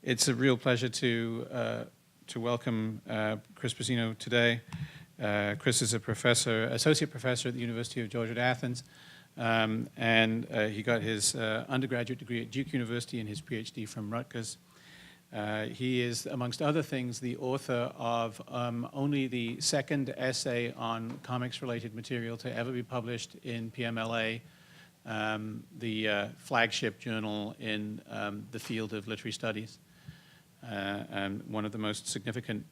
It's a real pleasure to welcome Chris Pizzino today. Chris is a professor, associate professor at the University of Georgia at Athens, and he got his undergraduate degree at Duke University and his PhD from Rutgers. He is, amongst other things, the author of only the second essay on comics-related material to ever be published in PMLA, the flagship journal in the field of literary studies, and one of the most significant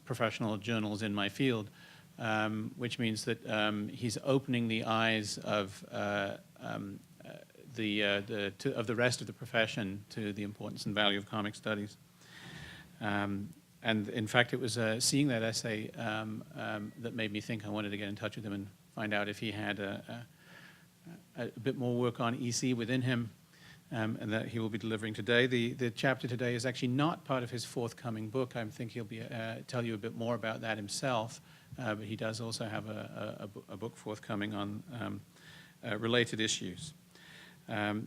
professional journals in my field, which means that he's opening the eyes of the rest of the profession to the importance and value of comic studies. And in fact, it was seeing that essay that made me think I wanted to get in touch with him and find out if he had a bit more work on EC within him, and that he will be delivering today. The chapter today is actually not part of his forthcoming book. I think he'll be tell you a bit more about that himself, but he does also have a book forthcoming on related issues.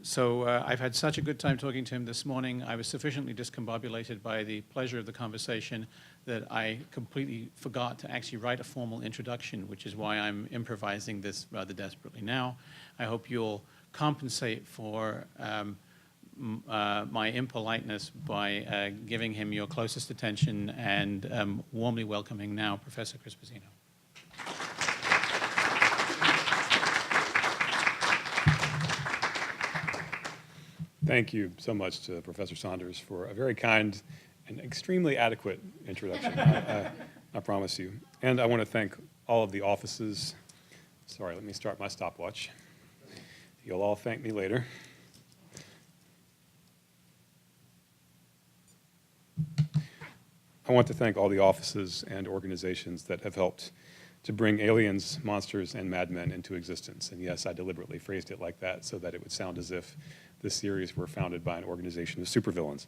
So I've had such a good time talking to him this morning. I was sufficiently discombobulated by the pleasure of the conversation that I completely forgot to actually write a formal introduction, which is why I'm improvising this rather desperately now. I hope you'll compensate for my impoliteness by giving him your closest attention and warmly welcoming now Professor Chris Pizzino. Thank you so much to Professor Saunders for a very kind and extremely adequate introduction, I promise you. And I want to thank all of the offices. Sorry, let me start my stopwatch. You'll all thank me later. I want to thank all the offices and organizations that have helped to bring aliens, monsters, and madmen into existence. And yes, I deliberately phrased it like that so that it would sound as if this series were founded by an organization of supervillains.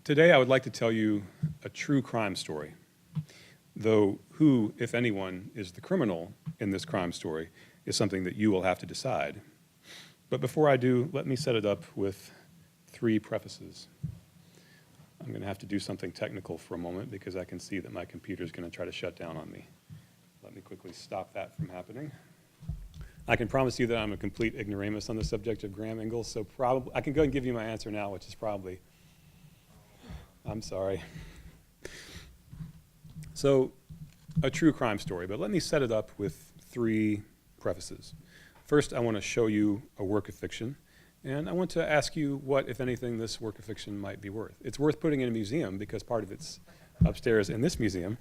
Today, I would like to tell you a true crime story, though who, if anyone, is the criminal in this crime story is something that you will have to decide. But before I do, let me set it up with 3 prefaces. I'm going to have to do something technical for a moment because I can see that my computer is going to try to shut down on me. Let me quickly stop that from happening. I can promise you that I'm a complete ignoramus on the subject of Graham Ingalls, so probably I can go and give you my answer now, which is probably, I'm sorry. So, a true crime story, but let me set it up with 3 prefaces. First, I want to show you a work of fiction, and I want to ask you what, if anything, this work of fiction might be worth. It's worth putting in a museum because part of it's upstairs in this museum.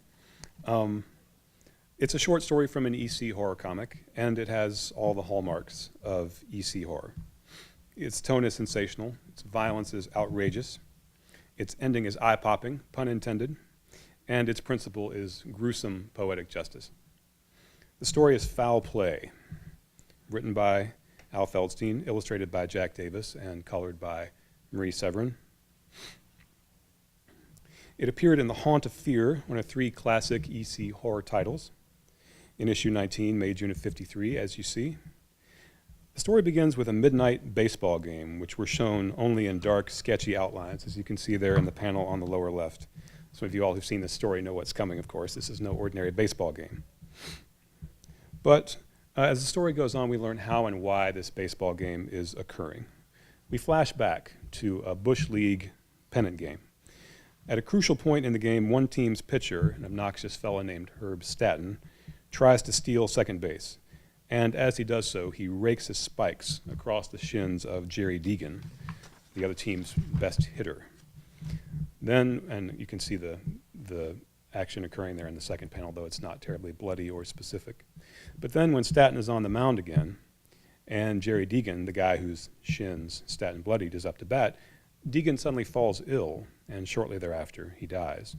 It's a short story from an EC horror comic, and it has all the hallmarks of EC horror. Its tone is sensational, its violence is outrageous, its ending is eye-popping, pun intended, and its principle is gruesome poetic justice. The story is Foul Play, written by Al Feldstein, illustrated by Jack Davis, and colored by Marie Severin. It appeared in The Haunt of Fear, one of 3 classic EC horror titles, in issue 19, May, June of *53, as you see. The story begins with a midnight baseball game, which were shown only in dark, sketchy outlines, as you can see there in the panel on the lower left. Some of you all who've seen this story know what's coming, of course. This is no ordinary baseball game. But as the story goes on, we learn how and why this baseball game is occurring. We flash back to a Bush League pennant game. At a crucial point in the game, one team's pitcher, an obnoxious fellow named Herb Staton, tries to steal second base. And as he does so, he rakes his spikes across the shins of Jerry Deegan, the other team's best hitter. Then, and you can see the action occurring there in the second panel, though it's not terribly bloody or specific. But then when Staton is on the mound again, and Jerry Deegan, the guy whose shins Staton bloodied, is up to bat, Deegan suddenly falls ill, and shortly thereafter, he dies.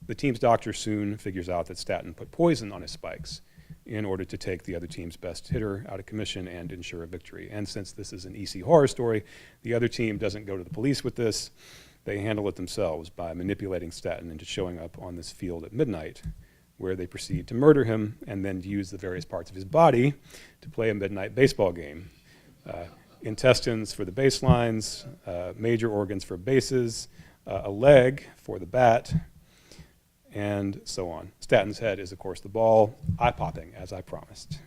The team's doctor soon figures out that Staton put poison on his spikes in order to take the other team's best hitter out of commission and ensure a victory. And since this is an EC horror story, the other team doesn't go to the police with this. They handle it themselves by manipulating Staton into showing up on this field at midnight, where they proceed to murder him and then use the various parts of his body to play a midnight baseball game intestines for the baselines, major organs for bases, a leg for the bat, and so on. Statton's head is, of course, the ball, eye-popping, as I promised.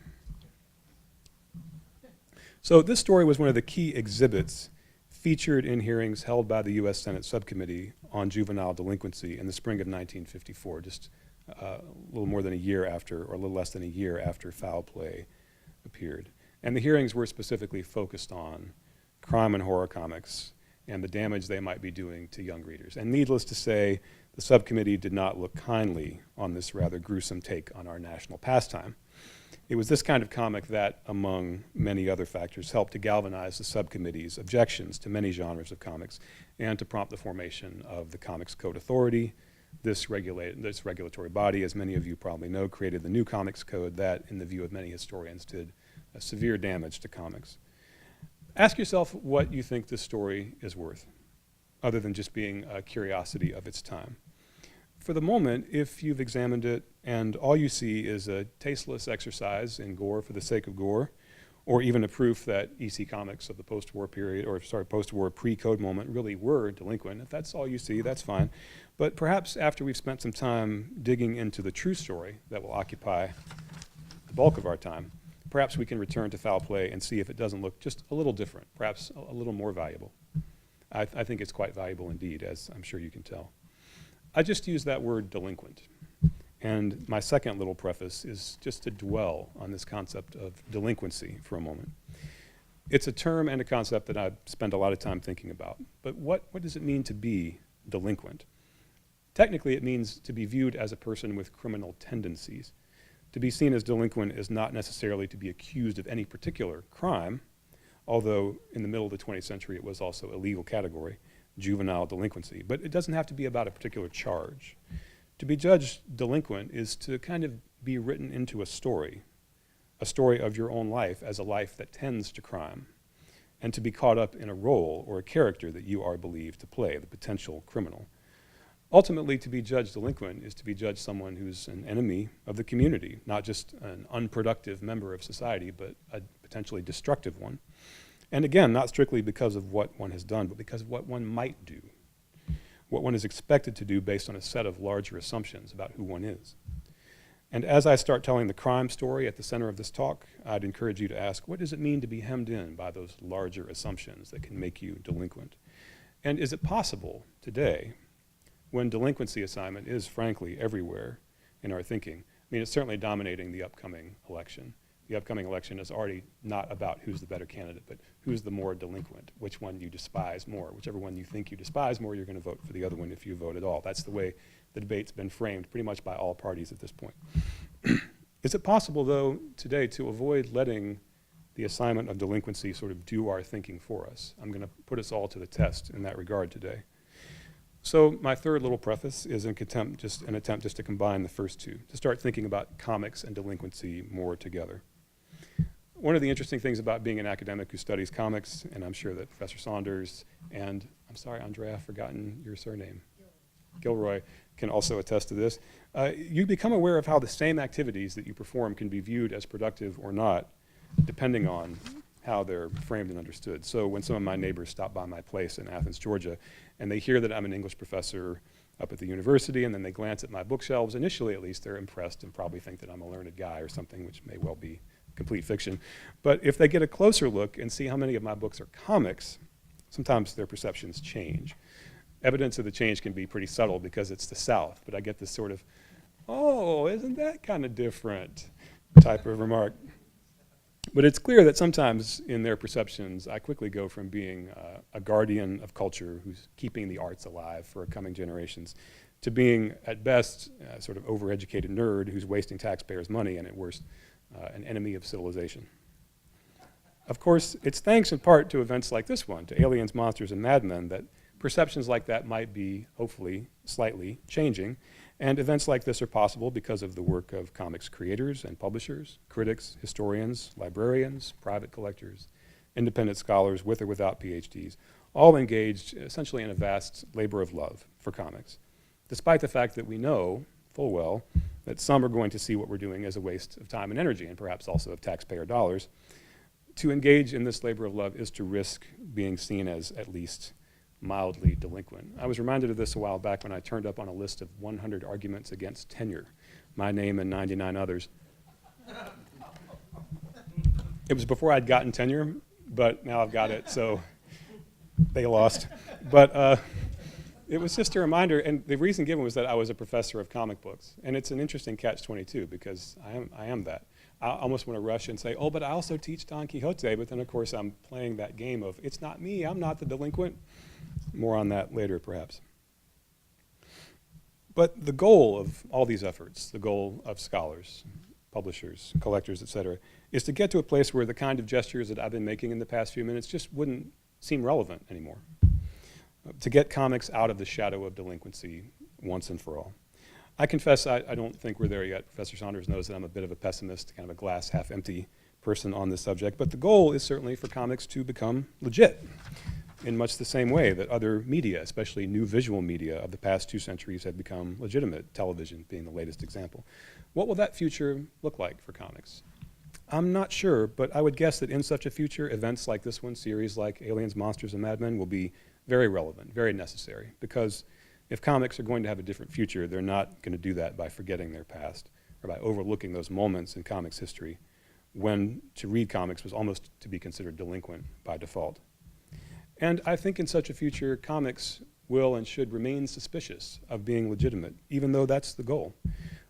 So this story was one of the key exhibits featured in hearings held by the U.S. Senate Subcommittee on Juvenile Delinquency in the spring of 1954, just a little more than a year after, or a little less than a year after Foul Play appeared. And the hearings were specifically focused on crime and horror comics and the damage they might be doing to young readers. And needless to say, the subcommittee did not look kindly on this rather gruesome take on our national pastime. It was this kind of comic that, among many other factors, helped to galvanize the subcommittee's objections to many genres of comics and to prompt the formation of the Comics Code Authority. This regulatory body, as many of you probably know, created the new Comics Code that, in the view of many historians, did severe damage to comics. Ask yourself what you think this story is worth, other than just being a curiosity of its time. For the moment, if you've examined it and all you see is a tasteless exercise in gore for the sake of gore, or even a proof that EC comics of the post-war period, or post-war pre-code moment really were delinquent, if that's all you see, that's fine. But perhaps after we've spent some time digging into the true story that will occupy the bulk of our time, perhaps we can return to Foul Play and see if it doesn't look just a little different, perhaps a little more valuable. I think it's quite valuable indeed, as I'm sure you can tell. I just used that word delinquent. And my second little preface is just to dwell on this concept of delinquency for a moment. It's a term and a concept that I've spent a lot of time thinking about. But what does it mean to be delinquent? Technically, it means to be viewed as a person with criminal tendencies. To be seen as delinquent is not necessarily to be accused of any particular crime, although in the middle of the 20th century it was also a legal category, juvenile delinquency. But it doesn't have to be about a particular charge. To be judged delinquent is to kind of be written into a story of your own life as a life that tends to crime, and to be caught up in a role or a character that you are believed to play, the potential criminal. Ultimately, to be judged delinquent is to be judged someone who's an enemy of the community, not just an unproductive member of society, but a potentially destructive one. And again, not strictly because of what one has done, but because of what one might do, what one is expected to do based on a set of larger assumptions about who one is. And as I start telling the crime story at the center of this talk, I'd encourage you to ask, what does it mean to be hemmed in by those larger assumptions that can make you delinquent? And is it possible today, when delinquency assignment is frankly everywhere in our thinking? I mean, it's certainly dominating the upcoming election. The upcoming election is already not about who's the better candidate, but who's the more delinquent, which one you despise more. Whichever one you think you despise more, you're going to vote for the other one if you vote at all. That's the way the debate's been framed pretty much by all parties at this point. Is it possible, though, today to avoid letting the assignment of delinquency sort of do our thinking for us? I'm going to put us all to the test in that regard today. So my third little preface is an attempt just to combine the first two, to start thinking about comics and delinquency more together. One of the interesting things about being an academic who studies comics, and I'm sure that Professor Saunders and, I'm sorry, Andrea, I've forgotten your surname. Gilroy can also attest to this. You become aware of how the same activities that you perform can be viewed as productive or not, depending on how they're framed and understood. So when some of my neighbors stop by my place in Athens, Georgia, and they hear that I'm an English professor up at the university, and then they glance at my bookshelves, initially at least they're impressed and probably think that I'm a learned guy or something, which may well be complete fiction. But if they get a closer look and see how many of my books are comics, sometimes their perceptions change. Evidence of the change can be pretty subtle because it's the South, but I get this sort of, oh, isn't that kind of different type of remark. But it's clear that sometimes in their perceptions, I quickly go from being a guardian of culture who's keeping the arts alive for coming generations to being, at best, a sort of overeducated nerd who's wasting taxpayers' money and at worst, an enemy of civilization. Of course, it's thanks in part to events like this one, to Aliens, Monsters, and Madmen, that perceptions like that might be, hopefully, slightly changing. And events like this are possible because of the work of comics creators and publishers, critics, historians, librarians, private collectors, independent scholars with or without PhDs, all engaged essentially in a vast labor of love for comics, despite the fact that we know full well that some are going to see what we're doing as a waste of time and energy, and perhaps also of taxpayer dollars. To engage in this labor of love is to risk being seen as at least mildly delinquent. I was reminded of this a while back when I turned up on a list of 100 arguments against tenure, my name and 99 others. It was before I'd gotten tenure, but now I've got it, so they lost. But it was just a reminder, and the reason given was that I was a professor of comic books. And it's an interesting catch-22 because I am that. I almost want to rush and say, oh, but I also teach Don Quixote, but then of course I'm playing that game of, it's not me, I'm not the delinquent. More on that later, perhaps. But the goal of all these efforts, the goal of scholars, publishers, collectors, et cetera, is to get to a place where the kind of gestures that I've been making in the past few minutes just wouldn't seem relevant anymore. To get comics out of the shadow of delinquency once and for all. I confess I don't think we're there yet. Professor Saunders knows that I'm a bit of a pessimist, kind of a glass half empty person on this subject, but the goal is certainly for comics to become legit in much the same way that other media, especially new visual media of the past 2 centuries, have become legitimate, television being the latest example. What will that future look like for comics? I'm not sure, but I would guess that in such a future, events like this one, series like Aliens, Monsters, and Madmen will be very relevant, very necessary, because if comics are going to have a different future, they're not going to do that by forgetting their past or by overlooking those moments in comics history when to read comics was almost to be considered delinquent by default. And I think in such a future, comics will and should remain suspicious of being legitimate, even though that's the goal.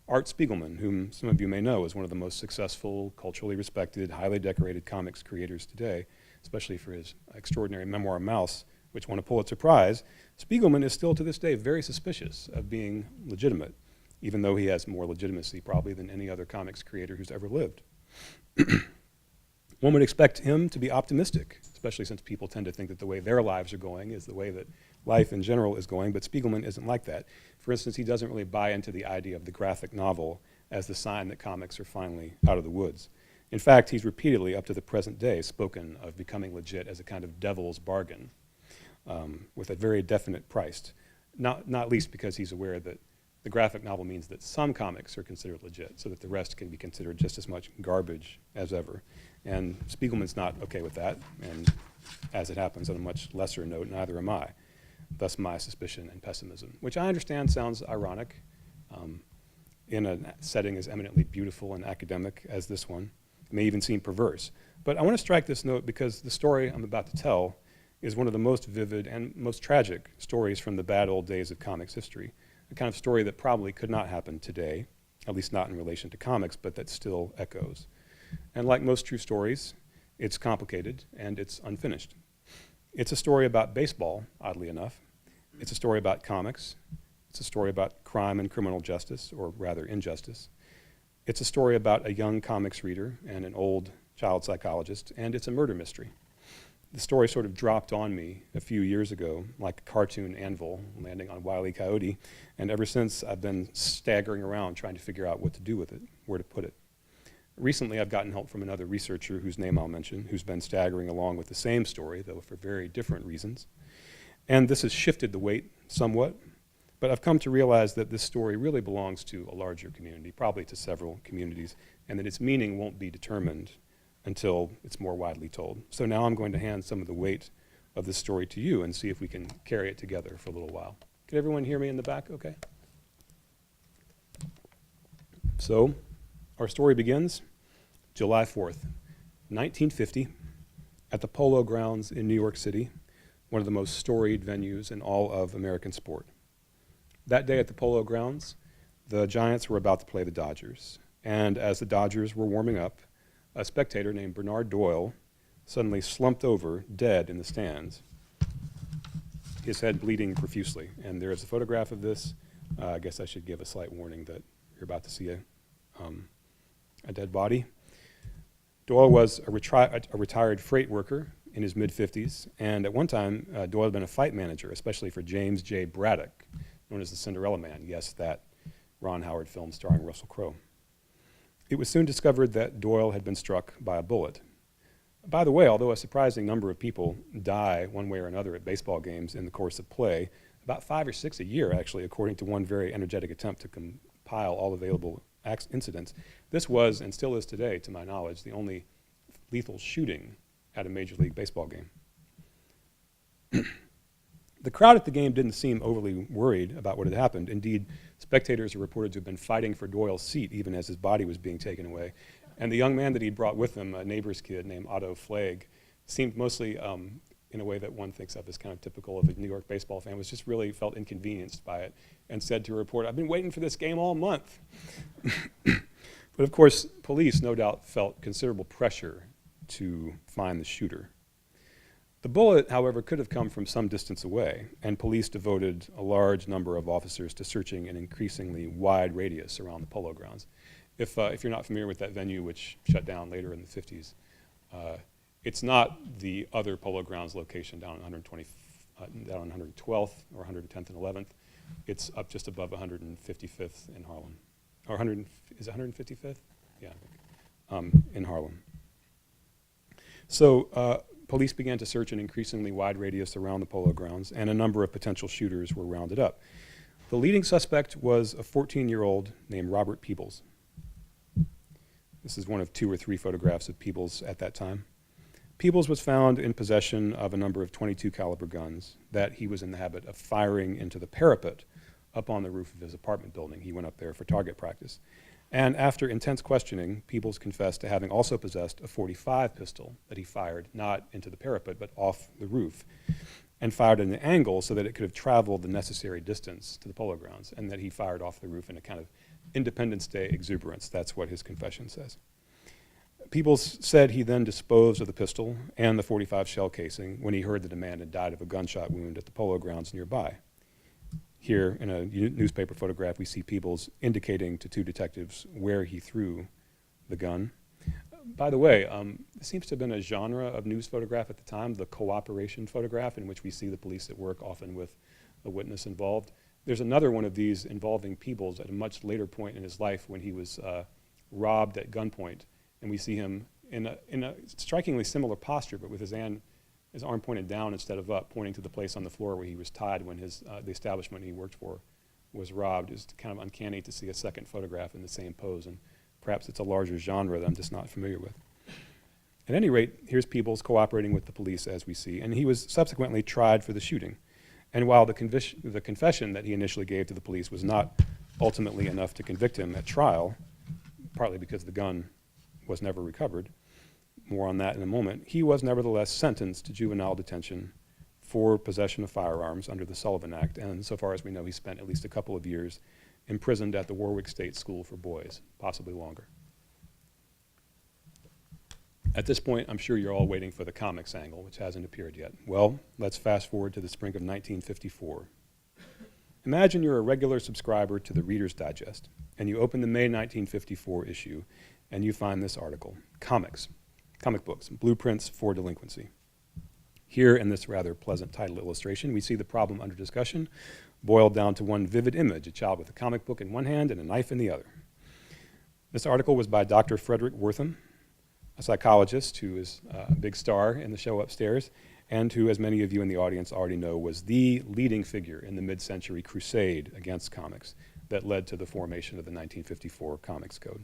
Art Spiegelman, whom some of you may know, is one of the most successful, culturally respected, highly decorated comics creators today, especially for his extraordinary memoir, Mouse, which won a Pulitzer Prize. Spiegelman is still to this day very suspicious of being legitimate, even though he has more legitimacy probably than any other comics creator who's ever lived. One would expect him to be optimistic, especially since people tend to think that the way their lives are going is the way that life in general is going, but Spiegelman isn't like that. For instance, he doesn't really buy into the idea of the graphic novel as the sign that comics are finally out of the woods. In fact, he's repeatedly, up to the present day, spoken of becoming legit as a kind of devil's bargain with a very definite price, not least because he's aware that the graphic novel means that some comics are considered legit, so that the rest can be considered just as much garbage as ever. And Spiegelman's not okay with that, and as it happens, on a much lesser note, neither am I. Thus my suspicion and pessimism, which I understand sounds ironic in a setting as eminently beautiful and academic as this one. It may even seem perverse. But I want to strike this note because the story I'm about to tell is one of the most vivid and most tragic stories from the bad old days of comics history. A kind of story that probably could not happen today, at least not in relation to comics, but that still echoes. And like most true stories, it's complicated and it's unfinished. It's a story about baseball, oddly enough. It's a story about comics. It's a story about crime and criminal justice, or rather injustice. It's a story about a young comics reader and an old child psychologist, and it's a murder mystery. The story sort of dropped on me a few years ago, like a cartoon anvil landing on Wile E. Coyote, and ever since I've been staggering around trying to figure out what to do with it, where to put it. Recently, I've gotten help from another researcher whose name I'll mention, who's been staggering along with the same story, though for very different reasons. And this has shifted the weight somewhat, but I've come to realize that this story really belongs to a larger community, probably to several communities, and that its meaning won't be determined until it's more widely told. So now I'm going to hand some of the weight of this story to you and see if we can carry it together for a little while. Can everyone hear me in the back okay? So, our story begins July 4th, 1950, at the Polo Grounds in New York City, one of the most storied venues in all of American sport. That day at the Polo Grounds, the Giants were about to play the Dodgers, and as the Dodgers were warming up, a spectator named Bernard Doyle suddenly slumped over, dead in the stands, his head bleeding profusely. And there is a photograph of this. I guess I should give a slight warning that you're about to see a dead body. Doyle was a retired freight worker in his mid-50s, and at one time, Doyle had been a fight manager, especially for James J. Braddock, known as the Cinderella Man. Yes, that Ron Howard film starring Russell Crowe. It was soon discovered that Doyle had been struck by a bullet. By the way, although a surprising number of people die one way or another at baseball games in the course of play, about 5 or 6 a year, actually, according to one very energetic attempt to compile all available incidents, this was, and still is today, to my knowledge, the only lethal shooting at a Major League Baseball game. The crowd at the game didn't seem overly worried about what had happened. Indeed, spectators are reported to have been fighting for Doyle's seat even as his body was being taken away. And the young man that he'd brought with him, a neighbor's kid named Otto Flagg, seemed mostly, in a way that one thinks of as kind of typical of a New York baseball fan, was just really felt inconvenienced by it and said to a reporter, "I've been waiting for this game all month." But of course, police no doubt felt considerable pressure to find the shooter. The bullet, however, could have come from some distance away, and police devoted a large number of officers to searching an increasingly wide radius around the Polo Grounds. If you're not familiar with that venue, which shut down later in the 50s, it's not the other Polo Grounds location down on 112th or 110th and 11th. It's up just above 155th in Harlem. Or is it 155th? Yeah, in Harlem. So police began to search an increasingly wide radius around the Polo Grounds, and a number of potential shooters were rounded up. The leading suspect was a 14-year-old named Robert Peebles. This is one of 2 or 3 photographs of Peebles at that time. Peebles was found in possession of a number of .22 caliber guns that he was in the habit of firing into the parapet up on the roof of his apartment building. He went up there for target practice. And after intense questioning, Peebles confessed to having also possessed a .45 pistol that he fired not into the parapet but off the roof, and fired at an angle so that it could have traveled the necessary distance to the Polo Grounds, and that he fired off the roof in a kind of Independence Day exuberance. That's what his confession says. Peebles said he then disposed of the pistol and the .45 shell casing when he heard that a man had died of a gunshot wound at the Polo Grounds nearby. Here, in a newspaper photograph, we see Peebles indicating to 2 detectives where he threw the gun. By the way, there seems to have been a genre of news photograph at the time, the cooperation photograph, in which we see the police at work, often with a witness involved. There's another one of these involving Peebles at a much later point in his life when he was robbed at gunpoint, and we see him in a strikingly similar posture, but with his arm pointed down instead of up, pointing to the place on the floor where he was tied when the establishment he worked for was robbed. It's kind of uncanny to see a second photograph in the same pose, and perhaps it's a larger genre that I'm just not familiar with. At any rate, here's Peebles cooperating with the police, as we see, and he was subsequently tried for the shooting. And while the confession that he initially gave to the police was not ultimately enough to convict him at trial, partly because the gun was never recovered, more on that in a moment, he was nevertheless sentenced to juvenile detention for possession of firearms under the Sullivan Act, and so far as we know, he spent at least a couple of years imprisoned at the Warwick State School for Boys, possibly longer. At this point, I'm sure you're all waiting for the comics angle, which hasn't appeared yet. Well, let's fast forward to the spring of 1954. Imagine you're a regular subscriber to the Reader's Digest, and you open the May 1954 issue, and you find this article, Comic Books, Blueprints for Delinquency. Here, in this rather pleasant title illustration, we see the problem under discussion boiled down to one vivid image, a child with a comic book in one hand and a knife in the other. This article was by Dr. Frederick Wortham, a psychologist who is a big star in the show upstairs, and who, as many of you in the audience already know, was the leading figure in the mid-century crusade against comics that led to the formation of the 1954 Comics Code.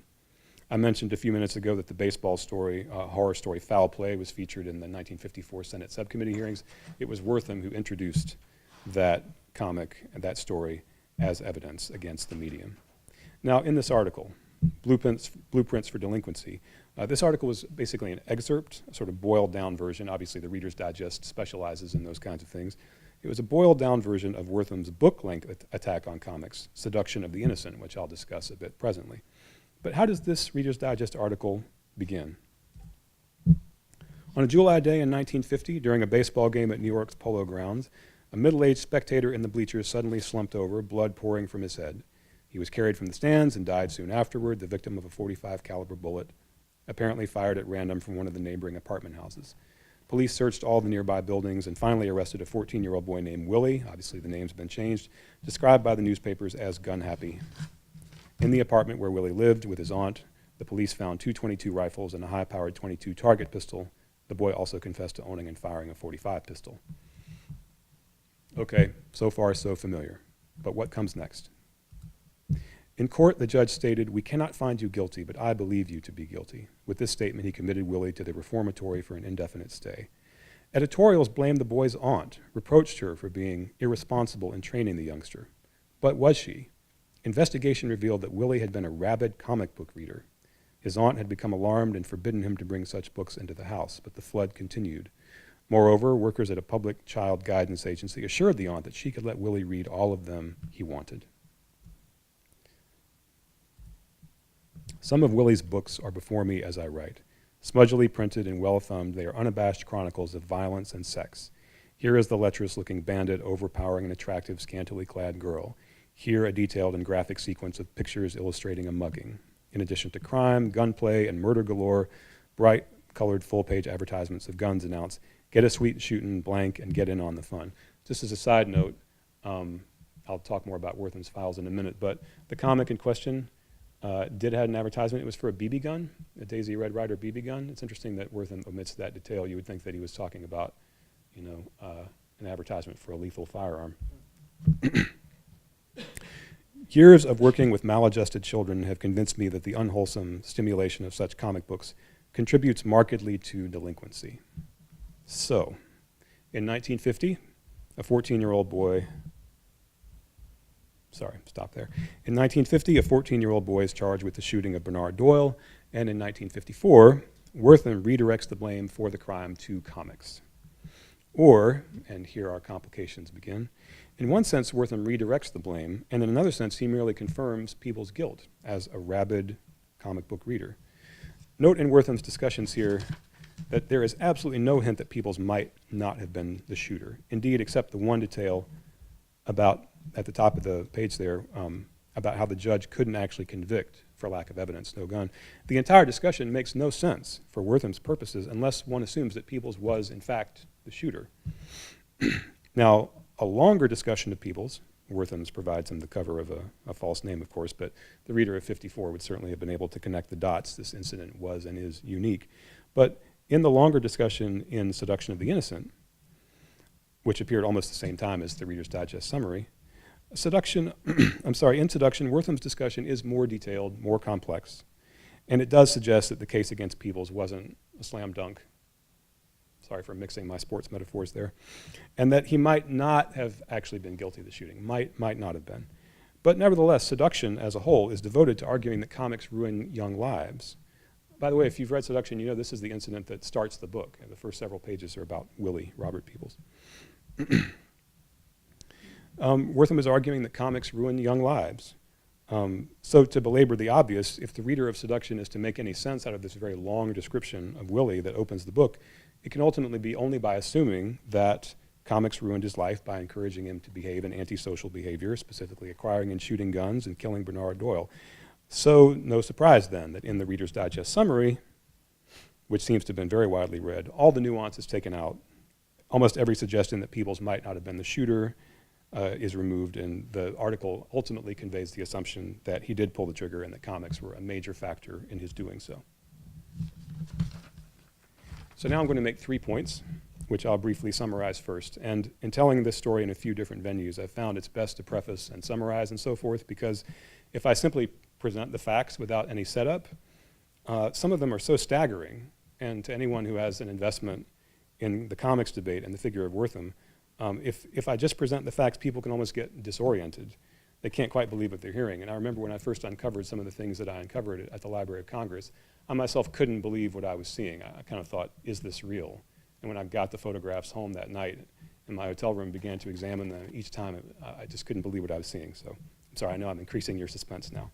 I mentioned a few minutes ago that the baseball story, horror story Foul Play, was featured in the 1954 Senate subcommittee hearings. It was Wortham who introduced that comic and that story as evidence against the medium. Now, in this article, Blueprints for Delinquency, this article was basically an excerpt, a sort of boiled down version. Obviously, the Reader's Digest specializes in those kinds of things. It was a boiled down version of Wortham's book-length attack on comics, Seduction of the Innocent, which I'll discuss a bit presently. But how does this Reader's Digest article begin? On a July day in 1950, during a baseball game at New York's Polo Grounds, a middle-aged spectator in the bleachers suddenly slumped over, blood pouring from his head. He was carried from the stands and died soon afterward, the victim of a .45 caliber bullet, apparently fired at random from one of the neighboring apartment houses. Police searched all the nearby buildings and finally arrested a 14-year-old boy named Willie, obviously the name's been changed, described by the newspapers as gun-happy. In the apartment where Willie lived with his aunt, the police found 2 .22 rifles and a high-powered .22 target pistol. The boy also confessed to owning and firing a .45 pistol. Okay, so far so familiar. But what comes next? In court, the judge stated, "We cannot find you guilty, but I believe you to be guilty." With this statement, he committed Willie to the reformatory for an indefinite stay. Editorials blamed the boy's aunt, reproached her for being irresponsible in training the youngster. But was she? Investigation revealed that Willie had been a rabid comic book reader. His aunt had become alarmed and forbidden him to bring such books into the house, but the flood continued. Moreover, workers at a public child guidance agency assured the aunt that she could let Willie read all of them he wanted. Some of Willie's books are before me as I write. Smudgily printed and well-thumbed, they are unabashed chronicles of violence and sex. Here is the lecherous-looking bandit overpowering an attractive, scantily clad girl. Here, a detailed and graphic sequence of pictures illustrating a mugging. In addition to crime, gunplay, and murder galore, bright-colored full-page advertisements of guns announce, "Get a sweet shootin' blank and get in on the fun." Just as a side note, I'll talk more about Wortham's files in a minute, but the comic in question did have an advertisement. It was for a BB gun, a Daisy Red Ryder BB gun. It's interesting that Wortham omits that detail. You would think that he was talking about, an advertisement for a lethal firearm. Years of working with maladjusted children have convinced me that the unwholesome stimulation of such comic books contributes markedly to delinquency. So, in 1950, a 14-year-old boy, In 1950, a 14-year-old boy is charged with the shooting of Bernard Doyle, and in 1954, Wortham redirects the blame for the crime to comics. Or, and here our complications begin, in one sense, Wortham redirects the blame, and in another sense, he merely confirms Peebles' guilt as a rabid comic book reader. Note in Wortham's discussions here that there is absolutely no hint that Peebles might not have been the shooter. Indeed, except the one detail about, at the top of the page there, about how the judge couldn't actually convict for lack of evidence, no gun. The entire discussion makes no sense for Wortham's purposes unless one assumes that Peebles was, in fact, the shooter. Now, a longer discussion of Peebles, Wortham's provides him the cover of a false name, of course, but the reader of 54 would certainly have been able to connect the dots. This incident was and is unique. But in the longer discussion in Seduction of the Innocent, which appeared almost the same time as the Reader's Digest summary, in Seduction, Wortham's discussion is more detailed, more complex, and it does suggest that the case against Peebles wasn't a slam dunk. Sorry for mixing my sports metaphors there. And that he might not have actually been guilty of the shooting, might not have been. But nevertheless, Seduction as a whole is devoted to arguing that comics ruin young lives. By the way, if you've read Seduction, you know this is the incident that starts the book. And the first several pages are about Willie, Robert Peebles. Wortham is arguing that comics ruin young lives. So to belabor the obvious, if the reader of Seduction is to make any sense out of this very long description of Willie that opens the book, it can ultimately be only by assuming that comics ruined his life by encouraging him to behave in antisocial behavior, specifically acquiring and shooting guns and killing Bernard Doyle. So no surprise then that in the Reader's Digest summary, which seems to have been very widely read, all the nuance is taken out. Almost every suggestion that Peebles might not have been the shooter is removed, and the article ultimately conveys the assumption that he did pull the trigger and that comics were a major factor in his doing so. So now I'm going to make 3 points, which I'll briefly summarize first. And in telling this story in a few different venues, I've found it's best to preface and summarize and so forth, because if I simply present the facts without any setup, some of them are so staggering, and to anyone who has an investment in the comics debate and the figure of Wortham, if I just present the facts, people can almost get disoriented. They can't quite believe what they're hearing. And I remember when I first uncovered some of the things that I uncovered at the Library of Congress, I myself couldn't believe what I was seeing. I kind of thought, is this real? And when I got the photographs home that night in my hotel room, began to examine them each time, I just couldn't believe what I was seeing. So I'm sorry, I know I'm increasing your suspense now.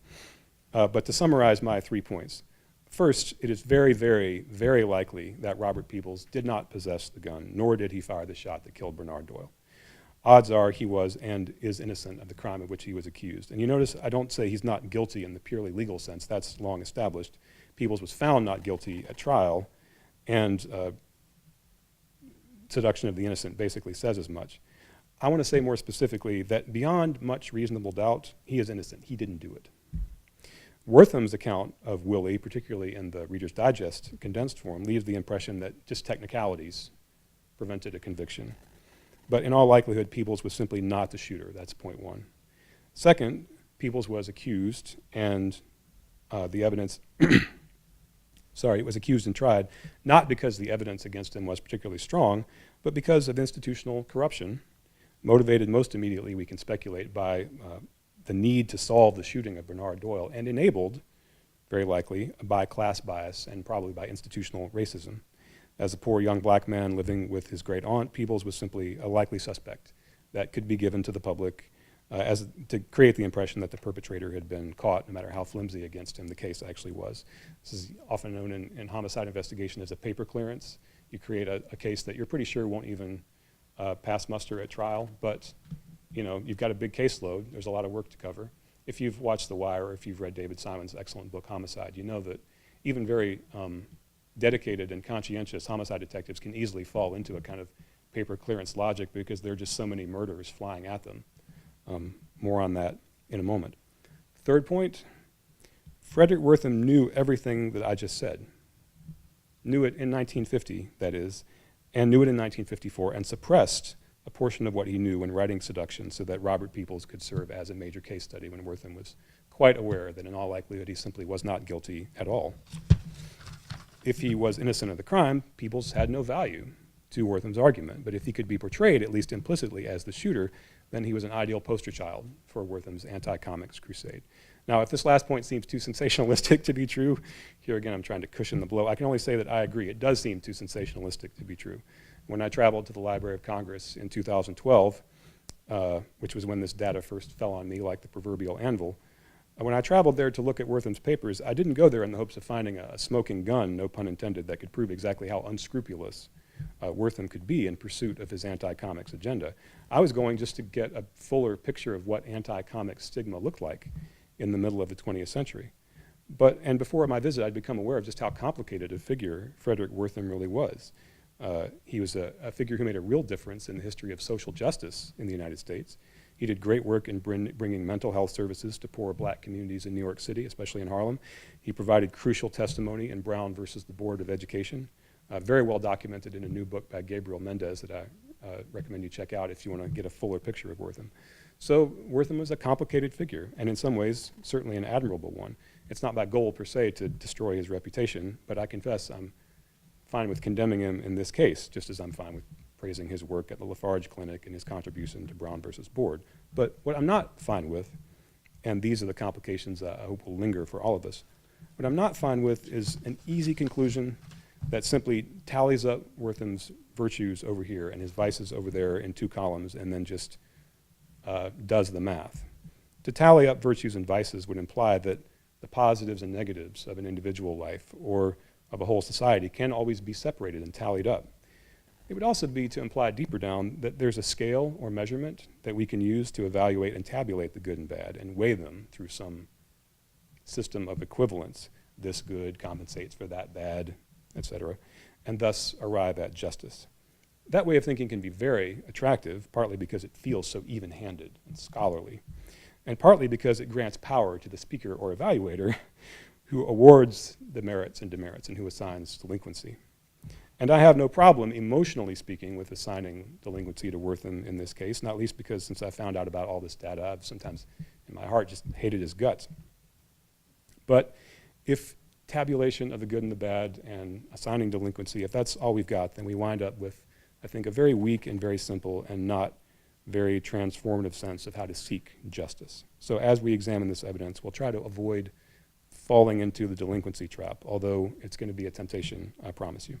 But to summarize my 3 points. First, it is very, very, very likely that Robert Peebles did not possess the gun, nor did he fire the shot that killed Bernard Doyle. Odds are he was and is innocent of the crime of which he was accused. And you notice I don't say he's not guilty in the purely legal sense. That's long established. Peebles was found not guilty at trial, and Seduction of the Innocent basically says as much. I want to say more specifically that beyond much reasonable doubt, he is innocent. He didn't do it. Wortham's account of Willie, particularly in the Reader's Digest condensed form, leaves the impression that just technicalities prevented a conviction. But in all likelihood, Peebles was simply not the shooter. That's point one. Second, Peebles was accused, and the evidence, sorry, was accused and tried, not because the evidence against him was particularly strong, but because of institutional corruption, motivated most immediately, we can speculate, by the need to solve the shooting of Bernard Doyle, and enabled, very likely, by class bias and probably by institutional racism. As a poor young black man living with his great aunt, Peebles was simply a likely suspect that could be given to the public to create the impression that the perpetrator had been caught, no matter how flimsy against him the case actually was. This is often known in homicide investigation as a paper clearance. You create a case that you're pretty sure won't even pass muster at trial, but you've got a big caseload. There's a lot of work to cover. If you've watched The Wire or if you've read David Simon's excellent book, Homicide, you know that even very dedicated and conscientious homicide detectives can easily fall into a kind of paper clearance logic because there are just so many murders flying at them. More on that in a moment. Third point, Frederick Wortham knew everything that I just said. Knew it in 1950, that is, and knew it in 1954, and suppressed a portion of what he knew when writing Seduction so that Robert Peebles could serve as a major case study when Wortham was quite aware that in all likelihood he simply was not guilty at all. If he was innocent of the crime, Peebles had no value to Wortham's argument, but if he could be portrayed, at least implicitly, as the shooter, then he was an ideal poster child for Wortham's anti-comics crusade. Now, if this last point seems too sensationalistic to be true, here again I'm trying to cushion the blow. I can only say that I agree. It does seem too sensationalistic to be true. When I traveled to the Library of Congress in 2012, which was when this data first fell on me like the proverbial anvil, when I traveled there to look at Wortham's papers, I didn't go there in the hopes of finding a smoking gun, no pun intended, that could prove exactly how unscrupulous Wortham could be in pursuit of his anti-comics agenda. I was going just to get a fuller picture of what anti-comics stigma looked like in the middle of the 20th century. And before my visit, I'd become aware of just how complicated a figure Frederick Wortham really was. He was a figure who made a real difference in the history of social justice in the United States. He did great work in bringing mental health services to poor black communities in New York City, especially in Harlem. He provided crucial testimony in Brown versus the Board of Education, very well documented in a new book by Gabriel Mendez that I recommend you check out if you want to get a fuller picture of Wortham. So Wortham was a complicated figure, and in some ways, certainly an admirable one. It's not my goal per se to destroy his reputation, but I confess I'm fine with condemning him in this case, just as I'm fine with praising his work at the Lafarge Clinic and his contribution to Brown versus Board. But what I'm not fine with, and these are the complications I hope will linger for all of us, what I'm not fine with is an easy conclusion that simply tallies up Wortham's virtues over here and his vices over there in two columns and then just does the math. To tally up virtues and vices would imply that the positives and negatives of an individual life or of a whole society can always be separated and tallied up. It would also be to imply deeper down that there's a scale or measurement that we can use to evaluate and tabulate the good and bad and weigh them through some system of equivalence. This good compensates for that bad, etc., and thus arrive at justice. That way of thinking can be very attractive, partly because it feels so even-handed and scholarly, and partly because it grants power to the speaker or evaluator who awards the merits and demerits and who assigns delinquency. And I have no problem, emotionally speaking, with assigning delinquency to Wortham in this case, not least because since I found out about all this data, I've sometimes, in my heart, just hated his guts. But if tabulation of the good and the bad and assigning delinquency, if that's all we've got, then we wind up with, I think, a very weak and very simple and not very transformative sense of how to seek justice. So as we examine this evidence, we'll try to avoid falling into the delinquency trap, although it's going to be a temptation, I promise you.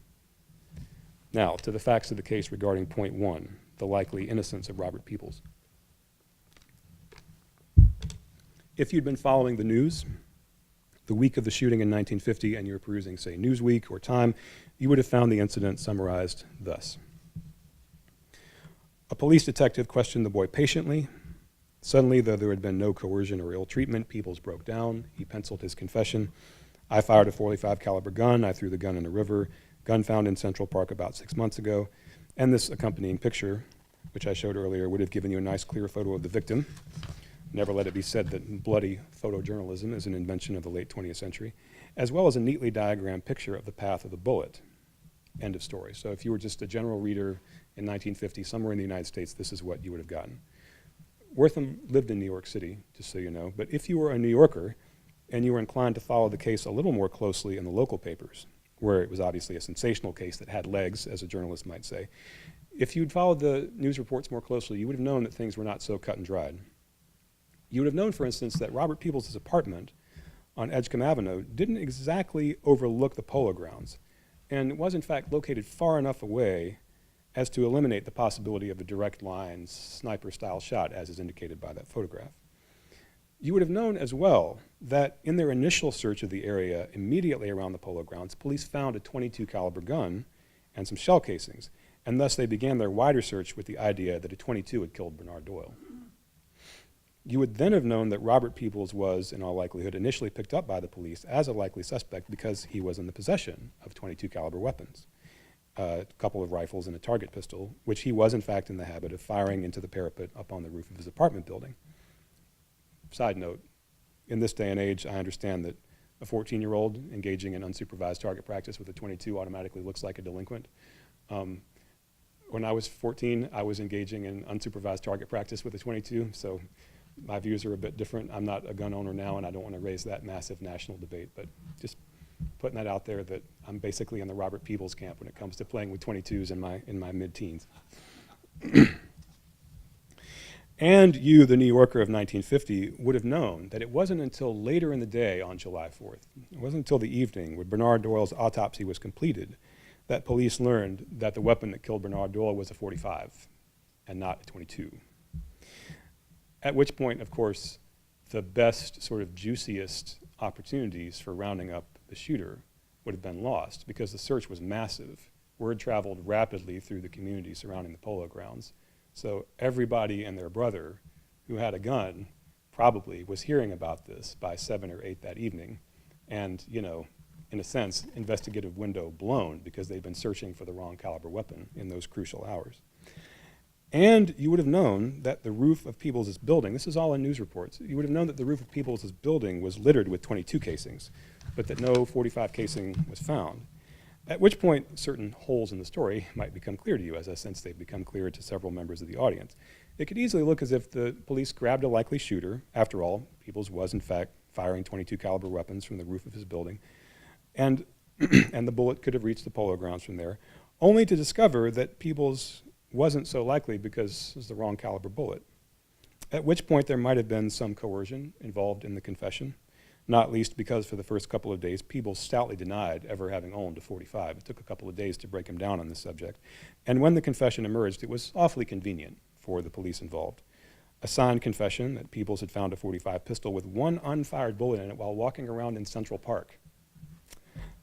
Now, to the facts of the case regarding point one, the likely innocence of Robert Peebles. If you'd been following the news, the week of the shooting in 1950, and you were perusing, say, Newsweek or Time, you would have found the incident summarized thus. A police detective questioned the boy patiently. Suddenly, though there had been no coercion or ill treatment, Peebles broke down. He penciled his confession. I fired a .45 caliber gun. I threw the gun in a river. Gun found in Central Park about 6 months ago. And this accompanying picture, which I showed earlier, would have given you a nice clear photo of the victim. Never let it be said that bloody photojournalism is an invention of the late 20th century, as well as a neatly diagrammed picture of the path of the bullet. End of story. So if you were just a general reader in 1950, somewhere in the United States, this is what you would have gotten. Wortham lived in New York City, just so you know, but if you were a New Yorker and you were inclined to follow the case a little more closely in the local papers, where it was obviously a sensational case that had legs, as a journalist might say, if you'd followed the news reports more closely, you would have known that things were not so cut and dried. You would have known, for instance, that Robert Peebles' apartment on Edgecombe Avenue didn't exactly overlook the polo grounds, and was in fact located far enough away as to eliminate the possibility of a direct line sniper-style shot, as is indicated by that photograph. You would have known as well that in their initial search of the area immediately around the polo grounds, police found a .22 caliber gun and some shell casings, and thus they began their wider search with the idea that a .22 had killed Bernard Doyle. You would then have known that Robert Peebles was, in all likelihood, initially picked up by the police as a likely suspect because he was in the possession of .22 caliber weapons, a couple of rifles and a target pistol, which he was in fact in the habit of firing into the parapet up on the roof of his apartment building. Side note, in this day and age, I understand that a 14-year-old engaging in unsupervised target practice with a .22 automatically looks like a delinquent. When I was 14, I was engaging in unsupervised target practice with a .22, so my views are a bit different. I'm not a gun owner now, and I don't want to raise that massive national debate, but just putting that out there that I'm basically in the Robert Peebles camp when it comes to playing with .22s in my mid-teens. And you, the New Yorker of 1950, would have known that it wasn't until later in the day on July 4th, it wasn't until the evening when Bernard Doyle's autopsy was completed, that police learned that the weapon that killed Bernard Doyle was a .45 and not a .22. At which point, of course, the best, sort of juiciest opportunities for rounding up the shooter would have been lost because the search was massive. Word traveled rapidly through the community surrounding the polo grounds. So everybody and their brother who had a gun probably was hearing about this by 7 or 8 that evening. And, you know, in a sense, investigative window blown because they'd been searching for the wrong caliber weapon in those crucial hours. And you would have known that the roof of Peebles' building, this is all in news reports, you would have known that the roof of Peebles' building was littered with .22 casings, but that no .45 casing was found. At which point, certain holes in the story might become clear to you, as I sense they've become clear to several members of the audience. It could easily look as if the police grabbed a likely shooter. After all, Peebles was, in fact, firing .22 caliber weapons from the roof of his building, and, and the bullet could have reached the polo grounds from there, only to discover that Peebles wasn't so likely because it was the wrong caliber bullet. At which point there might have been some coercion involved in the confession, not least because for the first couple of days, Peebles stoutly denied ever having owned a .45. It took a couple of days to break him down on this subject. And when the confession emerged, it was awfully convenient for the police involved. A signed confession that Peebles had found a .45 pistol with one unfired bullet in it while walking around in Central Park,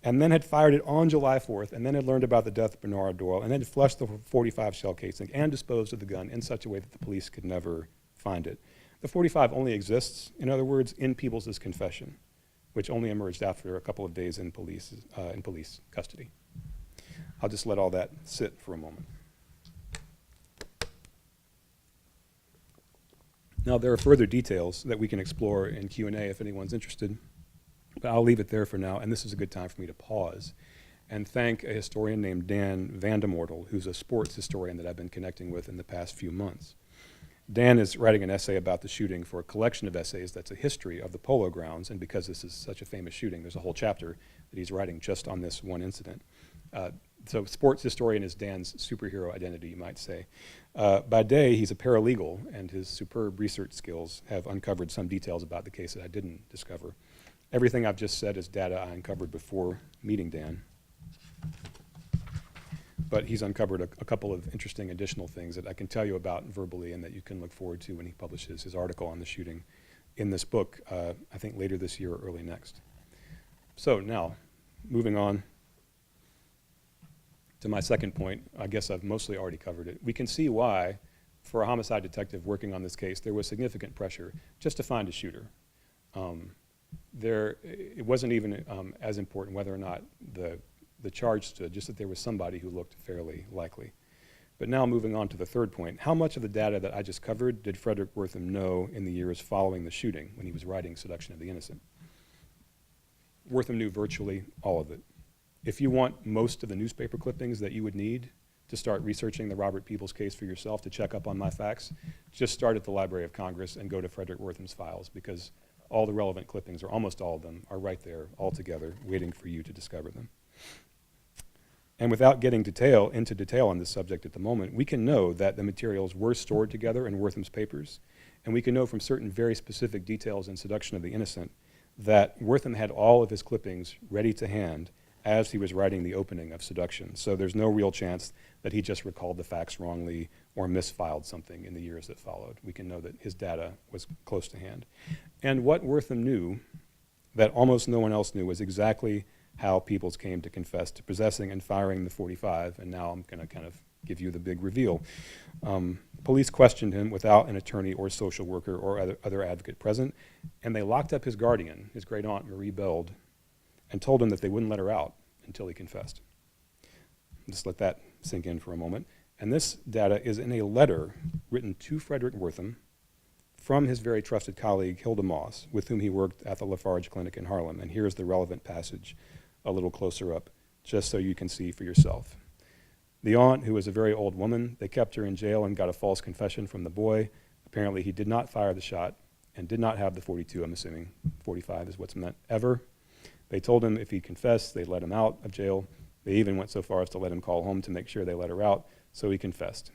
and then had fired it on July 4th, and then had learned about the death of Bernard Doyle, and then had flushed the .45 shell casing and disposed of the gun in such a way that the police could never find it. The .45 only exists, in other words, in Peebles' confession, which only emerged after a couple of days in police custody. I'll just let all that sit for a moment. Now, there are further details that we can explore in Q&A if anyone's interested. But I'll leave it there for now, and this is a good time for me to pause and thank a historian named Dan Vandemortel, who's a sports historian that I've been connecting with in the past few months. Dan is writing an essay about the shooting for a collection of essays that's a history of the polo grounds, and because this is such a famous shooting, there's a whole chapter that he's writing just on this one incident. So sports historian is Dan's superhero identity, you might say. By day, he's a paralegal, and his superb research skills have uncovered some details about the case that I didn't discover. Everything I've just said is data I uncovered before meeting Dan. But he's uncovered a couple of interesting additional things that I can tell you about verbally and that you can look forward to when he publishes his article on the shooting in this book, I think later this year or early next. So now, moving on to my second point, I guess I've mostly already covered it. We can see why, for a homicide detective working on this case, there was significant pressure just to find a shooter. It wasn't even as important whether or not the charge stood, just that there was somebody who looked fairly likely. But now moving on to the third point, how much of the data that I just covered did Frederick Wortham know in the years following the shooting when he was writing Seduction of the Innocent? Wortham knew virtually all of it. If you want most of the newspaper clippings that you would need to start researching the Robert Peebles case for yourself, to check up on my facts, just start at the Library of Congress and go to Frederick Wortham's files, because all the relevant clippings, or almost all of them, are right there all together, waiting for you to discover them. And without getting into detail on this subject at the moment, we can know that the materials were stored together in Wortham's papers, and we can know from certain very specific details in Seduction of the Innocent that Wortham had all of his clippings ready to hand as he was writing the opening of Seduction. So there's no real chance that he just recalled the facts wrongly or misfiled something in the years that followed. We can know that his data was close to hand. And what Wortham knew that almost no one else knew was exactly how Peebles came to confess to possessing and firing the .45, and now I'm going to kind of give you the big reveal. Police questioned him without an attorney or social worker or other advocate present, and they locked up his guardian, his great aunt Marie Beld, and told him that they wouldn't let her out until he confessed. Just let that sink in for a moment. And this data is in a letter written to Frederick Wortham from his very trusted colleague Hilda Moss, with whom he worked at the Lafarge Clinic in Harlem. And here's the relevant passage a little closer up, just so you can see for yourself. The aunt, who was a very old woman, they kept her in jail and got a false confession from the boy. Apparently he did not fire the shot and did not have the .42, I'm assuming. .45 is what's meant, ever. They told him if he confessed, they'd let him out of jail. They even went so far as to let him call home to make sure they let her out, so he confessed.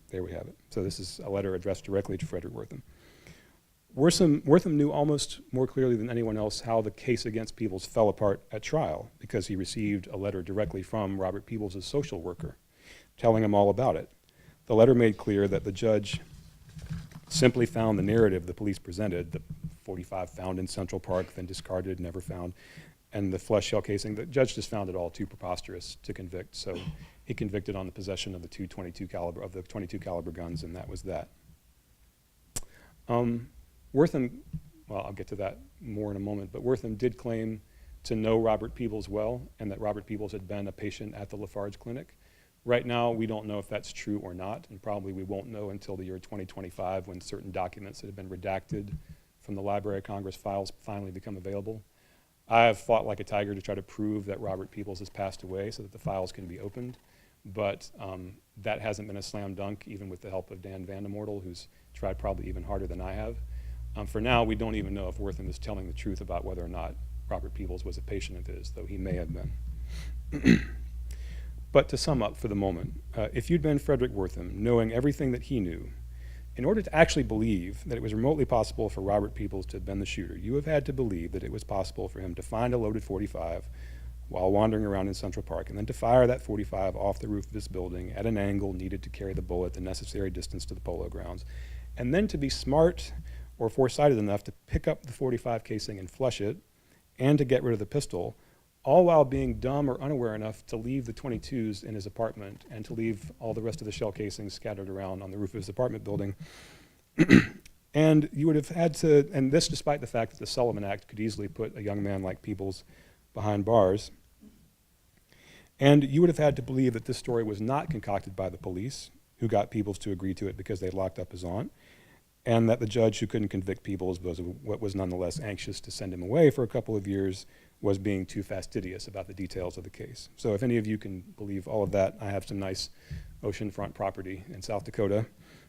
There we have it. So this is a letter addressed directly to Frederick Wortham. Wortham knew almost more clearly than anyone else how the case against Peebles fell apart at trial, because he received a letter directly from Robert Peebles' social worker telling him all about it. The letter made clear that the judge simply found the narrative the police presented, the .45 found in Central Park, then discarded, never found, and the flesh shell casing. The judge just found it all too preposterous to convict, so he convicted on the possession of the 22 caliber guns, and that was that. Wortham, well, I'll get to that more in a moment, but Wortham did claim to know Robert Peebles well, and that Robert Peebles had been a patient at the Lafarge Clinic. Right now, we don't know if that's true or not, and probably we won't know until the year 2025, when certain documents that have been redacted from the Library of Congress files finally become available. I have fought like a tiger to try to prove that Robert Peebles has passed away so that the files can be opened, but that hasn't been a slam dunk, even with the help of Dan Vandemortel, who's tried probably even harder than I have. For now, we don't even know if Wortham is telling the truth about whether or not Robert Peebles was a patient of his, though he may have been. But to sum up for the moment, if you'd been Frederick Wortham, knowing everything that he knew, in order to actually believe that it was remotely possible for Robert Peebles to have been the shooter, you have had to believe that it was possible for him to find a loaded .45 while wandering around in Central Park, and then to fire that .45 off the roof of this building at an angle needed to carry the bullet the necessary distance to the polo grounds, and then to be smart or foresighted enough to pick up the .45 casing and flush it, and to get rid of the pistol, all while being dumb or unaware enough to leave the .22s in his apartment and to leave all the rest of the shell casings scattered around on the roof of his apartment building. And you would have had to, and this despite the fact that the Sullivan Act could easily put a young man like Peebles behind bars. And you would have had to believe that this story was not concocted by the police, who got Peebles to agree to it because they locked up his aunt, and that the judge who couldn't convict Peebles was nonetheless anxious to send him away for a couple of years was being too fastidious about the details of the case. So if any of you can believe all of that, I have some nice oceanfront property in South Dakota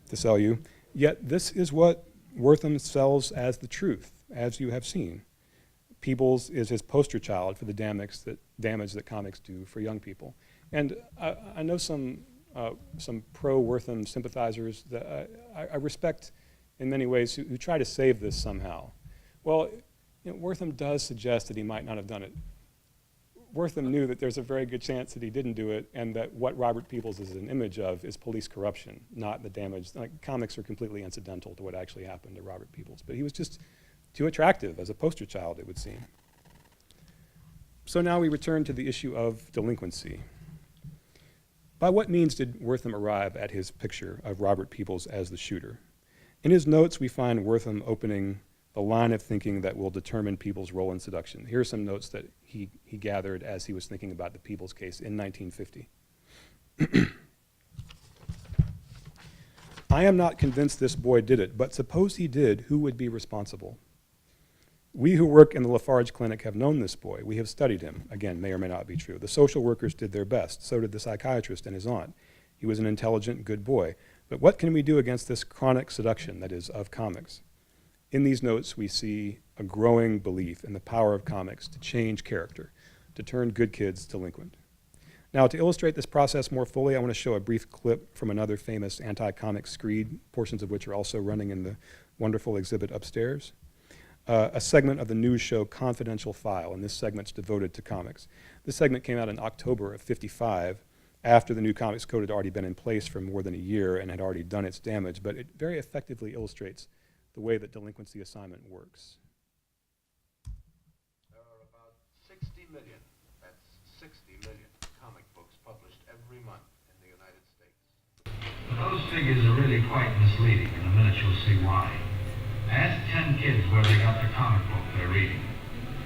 to sell you. Yet this is what Wortham sells as the truth, as you have seen. Peebles is his poster child for the damage that comics do for young people. And I know some pro-Wortham sympathizers that I respect in many ways who try to save this somehow. Well, Wortham does suggest that he might not have done it. Wortham knew that there's a very good chance that he didn't do it, and that what Robert Peebles is an image of is police corruption, not the damage. Like, comics are completely incidental to what actually happened to Robert Peebles, but he was just too attractive as a poster child, it would seem. So now we return to the issue of delinquency. By what means did Wortham arrive at his picture of Robert Peebles as the shooter? In his notes, we find Wortham opening the line of thinking that will determine Peebles' role in seduction. Here are some notes that he gathered as he was thinking about the Peebles case in 1950. I am not convinced this boy did it, but suppose he did, who would be responsible? We who work in the Lafarge Clinic have known this boy. We have studied him. Again, may or may not be true. The social workers did their best. So did the psychiatrist and his aunt. He was an intelligent, good boy. But what can we do against this chronic seduction, that is, of comics? In these notes, we see a growing belief in the power of comics to change character, to turn good kids delinquent. Now, to illustrate this process more fully, I want to show a brief clip from another famous anti-comic screed, portions of which are also running in the wonderful exhibit upstairs. A segment of the news show Confidential File, and this segment's devoted to comics. This segment came out in October of '55, after the new Comics Code had already been in place for more than a year and had already done its damage, but it very effectively illustrates the way that delinquency assignment works. There are about 60 million, that's 60 million comic books published every month in the United States. Those figures are really quite misleading. In a minute you'll see why. Ask 10 kids where they got the comic book they're reading.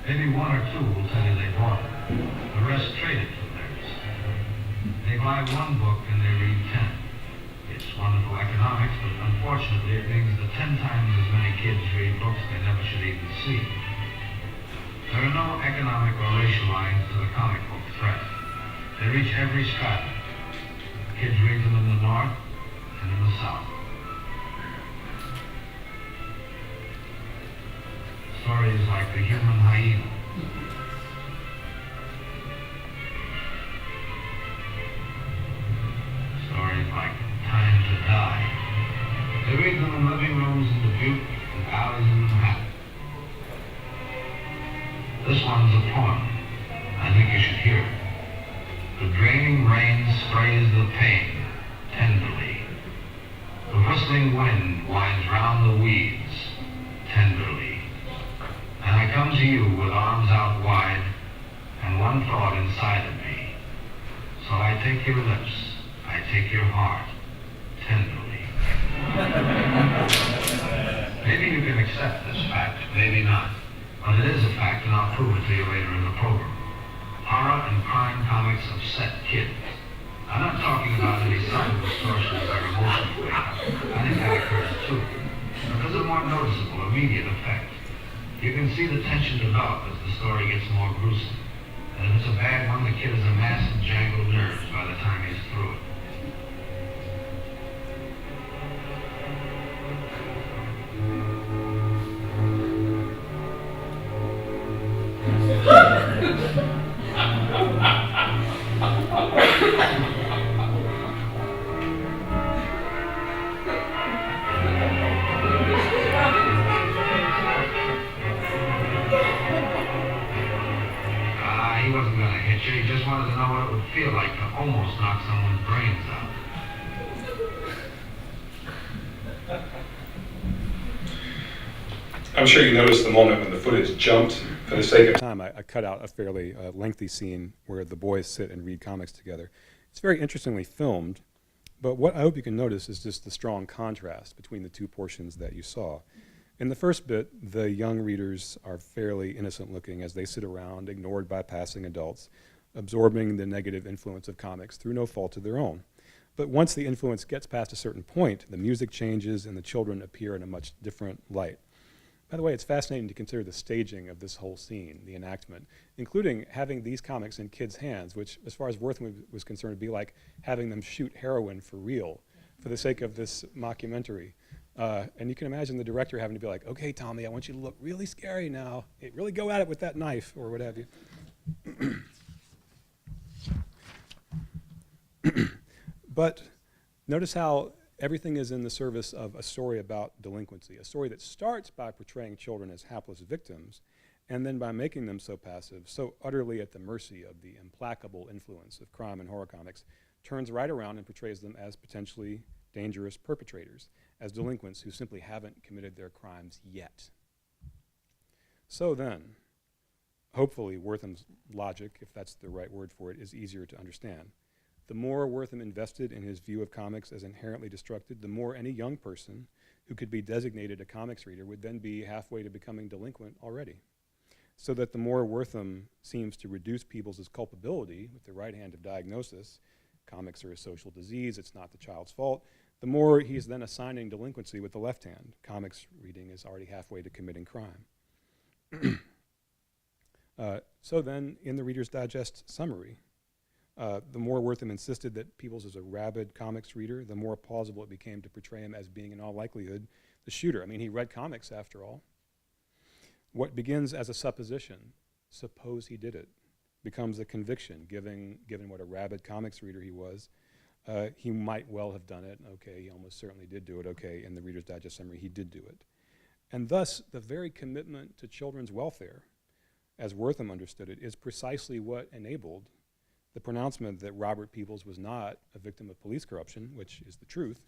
Maybe one or two will tell you they bought it. The rest traded for theirs. They buy one book and they read 10. It's wonderful economics, but unfortunately it means that 10 times as many kids read books they never should even see. There are no economic or racial lines to the comic book threat. They reach every strata. Kids read them in the North and in the South. Stories like The Human Hyena. Stories like Time to Die. They read them in living rooms in Dubuque and alleys in Manhattan. This one's a poem. I think you should hear it. The draining rain sprays the pane tenderly. The whistling wind winds round the weeds tenderly. And I come to you with arms out wide and one thought inside of me. So I take your lips, I take your heart, tenderly. Maybe you can accept this fact, maybe not. But it is a fact, and I'll prove it to you later in the program. Horror and crime comics upset kids. I'm not talking about any sudden distortions or emotional makeup. I think that occurs too. Because of more noticeable, immediate effect. You can see the tension develop as the story gets more gruesome. And if it's a bad one, the kid has a mass of jangled nerves by the time he's through it. He wasn't going to hit you. He just wanted to know what it would feel like to almost knock someone's brains out. I'm sure you noticed the moment when the footage jumped. For the sake of time, I cut out a fairly lengthy scene where the boys sit and read comics together. It's very interestingly filmed, but what I hope you can notice is just the strong contrast between the two portions that you saw. In the first bit, the young readers are fairly innocent looking as they sit around, ignored by passing adults, absorbing the negative influence of comics through no fault of their own. But once the influence gets past a certain point, the music changes and the children appear in a much different light. By the way, it's fascinating to consider the staging of this whole scene, the enactment, including having these comics in kids' hands, which, as far as Wortham was concerned, would be like having them shoot heroin for real, for the sake of this mockumentary. And you can imagine the director having to be like, okay, Tommy, I want you to look really scary now. Hey, really go at it with that knife, or what have you. But notice how everything is in the service of a story about delinquency, a story that starts by portraying children as hapless victims, and then by making them so passive, so utterly at the mercy of the implacable influence of crime and horror comics, turns right around and portrays them as potentially dangerous perpetrators, as delinquents who simply haven't committed their crimes yet. So then, hopefully Wortham's logic, if that's the right word for it, is easier to understand. The more Wortham invested in his view of comics as inherently destructive, the more any young person who could be designated a comics reader would then be halfway to becoming delinquent already. So that the more Wortham seems to reduce Peebles' culpability with the right hand of diagnosis, comics are a social disease, it's not the child's fault, the more he's then assigning delinquency with the left hand. Comics reading is already halfway to committing crime. So then, in the Reader's Digest summary, the more Wortham insisted that Peebles is a rabid comics reader, the more plausible it became to portray him as being, in all likelihood, the shooter. I mean, he read comics after all. What begins as a supposition, suppose he did it, becomes a conviction, given what a rabid comics reader he was. He might well have done it. Okay, he almost certainly did do it. Okay, in the Reader's Digest summary, he did do it. And thus, the very commitment to children's welfare, as Wortham understood it, is precisely what enabled the pronouncement that Robert Peebles was not a victim of police corruption, which is the truth,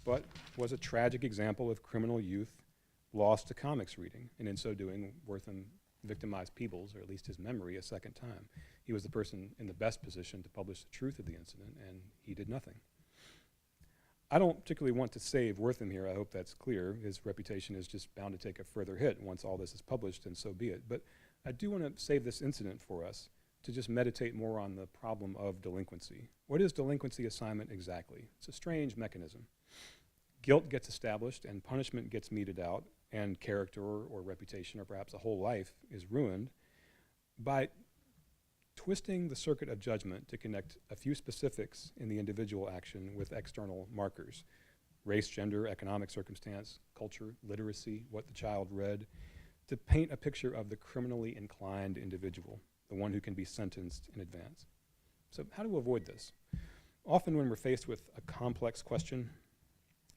but was a tragic example of criminal youth lost to comics reading. And in so doing, Wortham victimized Peebles, or at least his memory, a second time. He was the person in the best position to publish the truth of the incident, and he did nothing. I don't particularly want to save Wortham here. I hope that's clear. His reputation is just bound to take a further hit once all this is published, and so be it. But I do want to save this incident for us to just meditate more on the problem of delinquency. What is delinquency assignment exactly? It's a strange mechanism. Guilt gets established and punishment gets meted out, and character or reputation or perhaps a whole life is ruined by twisting the circuit of judgment to connect a few specifics in the individual action with external markers: race, gender, economic circumstance, culture, literacy, what the child read, to paint a picture of the criminally inclined individual, the one who can be sentenced in advance. So how to avoid this? Often when we're faced with a complex question,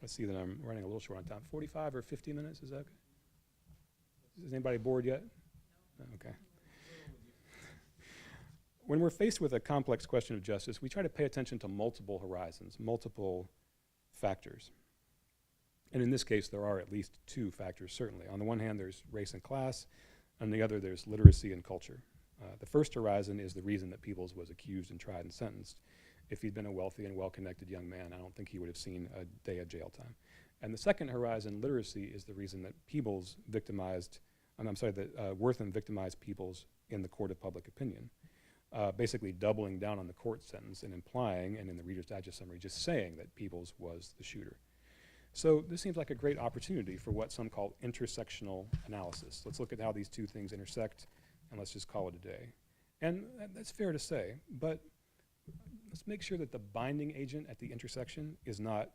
I see that I'm running a little short on time. 45 or 50 minutes, is that okay? Is anybody bored yet? No. Okay. When we're faced with a complex question of justice, we try to pay attention to multiple horizons, multiple factors. And in this case, there are at least two factors, certainly. On the one hand, there's race and class. On the other, there's literacy and culture. The first horizon is the reason that Peebles was accused and tried and sentenced. If he'd been a wealthy and well-connected young man, I don't think he would have seen a day of jail time. And the second horizon, literacy, is the reason that Wortham victimized Peebles in the court of public opinion. Basically doubling down on the court sentence and implying, and in the Reader's Digest summary, just saying that Peebles was the shooter. So this seems like a great opportunity for what some call intersectional analysis. Let's look at how these two things intersect, and let's just call it a day. And that's fair to say, but let's make sure that the binding agent at the intersection is not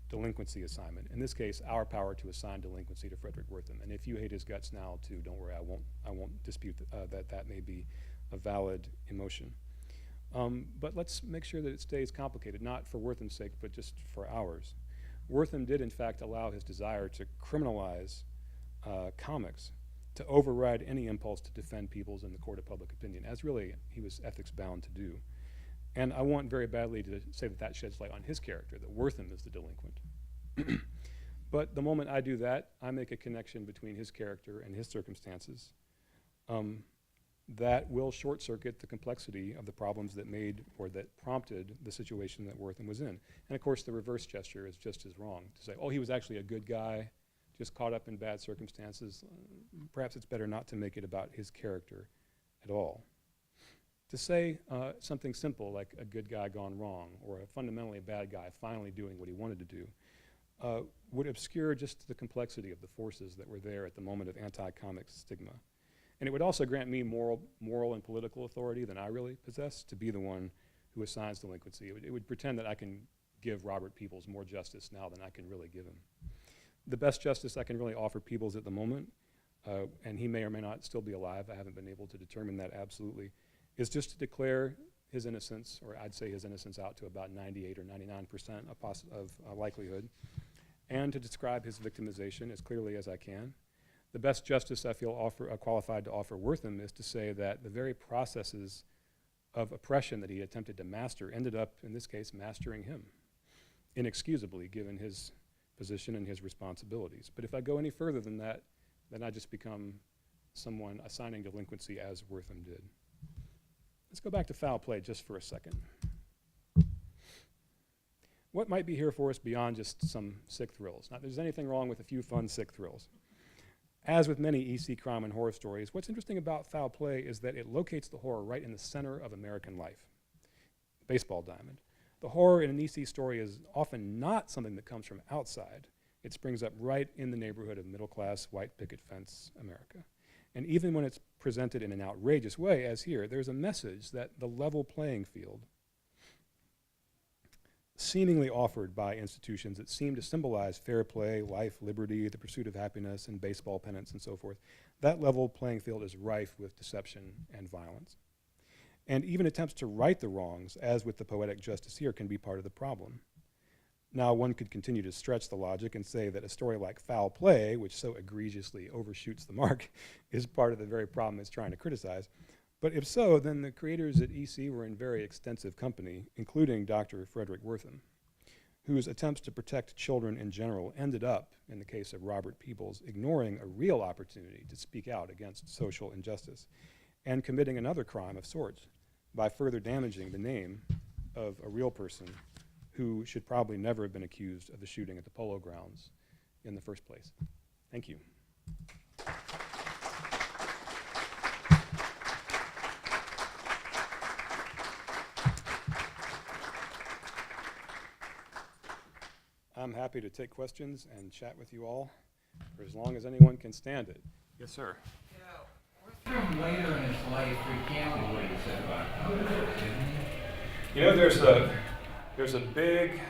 delinquency assignment. In this case, our power to assign delinquency to Frederick Wortham. And if you hate his guts now too, don't worry, I won't dispute that may be a valid emotion. But let's make sure that it stays complicated, not for Wortham's sake, but just for ours. Wortham did, in fact, allow his desire to criminalize comics to override any impulse to defend Peebles in the court of public opinion, as really he was ethics bound to do. And I want very badly to say that sheds light on his character, that Wortham is the delinquent. But the moment I do that, I make a connection between his character and his circumstances that will short circuit the complexity of the problems that made or that prompted the situation that Wortham was in. And of course, the reverse gesture is just as wrong. To say, oh, he was actually a good guy, just caught up in bad circumstances. Perhaps it's better not to make it about his character at all. To say something simple like a good guy gone wrong, or a fundamentally bad guy finally doing what he wanted to do, would obscure just the complexity of the forces that were there at the moment of anti-comics stigma. And it would also grant me moral and political authority than I really possess to be the one who assigns delinquency. It would pretend that I can give Robert Peebles more justice now than I can really give him. The best justice I can really offer Peebles at the moment, and he may or may not still be alive, I haven't been able to determine that absolutely, is just to declare his innocence, or I'd say his innocence out to about 98 or 99% of likelihood, and to describe his victimization as clearly as I can. The best justice I feel qualified to offer Wortham is to say that the very processes of oppression that he attempted to master ended up, in this case, mastering him, inexcusably, given his position and his responsibilities. But if I go any further than that, then I just become someone assigning delinquency as Wortham did. Let's go back to foul play just for a second. What might be here for us beyond just some sick thrills? Not that there's anything wrong with a few fun sick thrills. As with many EC crime and horror stories, what's interesting about foul play is that it locates the horror right in the center of American life. Baseball diamond. The horror in an EC story is often not something that comes from outside. It springs up right in the neighborhood of middle-class, white picket fence America. And even when it's presented in an outrageous way, as here, there's a message that the level playing field seemingly offered by institutions that seem to symbolize fair play, life, liberty, the pursuit of happiness, and baseball pennants and so forth, that level playing field is rife with deception and violence. And even attempts to right the wrongs, as with the poetic justice here, can be part of the problem. Now, one could continue to stretch the logic and say that a story like Foul Play, which so egregiously overshoots the mark, is part of the very problem it's trying to criticize. But if so, then the creators at EC were in very extensive company, including Dr. Frederick Wortham, whose attempts to protect children in general ended up, in the case of Robert Peebles, ignoring a real opportunity to speak out against social injustice and committing another crime of sorts by further damaging the name of a real person who should probably never have been accused of the shooting at the Polo Grounds in the first place. Thank you. I'm happy to take questions and chat with you all for as long as anyone can stand it. Yes, sir. Yeah, Wortham later in his life recanted what he said about comics, didn't he? You know, there's a big,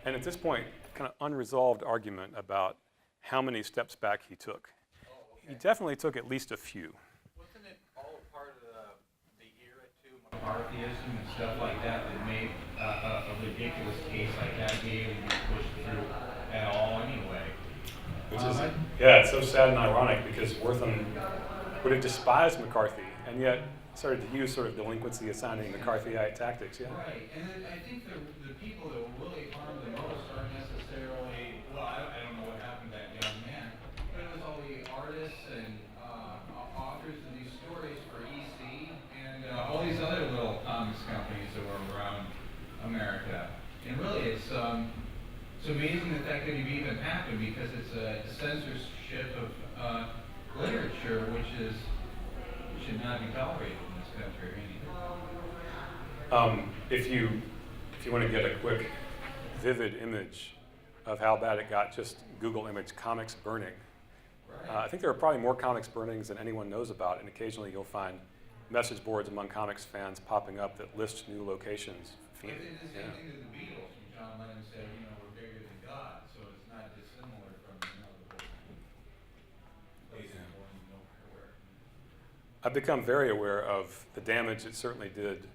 and at this point, kind of unresolved argument about how many steps back he took. Oh, okay. He definitely took at least a few. Wasn't it all part of the era too, McCarthyism and stuff like that that made a ridiculous case like that be able to be pushed through at all anyway? Which is, yeah, it's so sad and ironic because Wortham would have despised McCarthy and yet started to use sort of delinquency assigning McCarthyite tactics, yeah. Right, and then I think the people that were really harmed the most aren't necessarily, well, I don't know what happened to that young man, but it was all the artists and authors of these stories for EC and all these other little comics companies that were around America. And really, it's amazing that that could have even happened because it's a censorship of literature, which should not be tolerated in this country or anything. If you want to get a quick, vivid image of how bad it got, just Google image comics burning. Right. I think there are probably more comics burnings than anyone knows about, and occasionally you'll find message boards among comics fans popping up that list new locations. But it is the same thing that the Beatles, when John Lennon said, we're bigger than God, so it's not dissimilar from, the whole place nowhere. I've become very aware of the damage it certainly did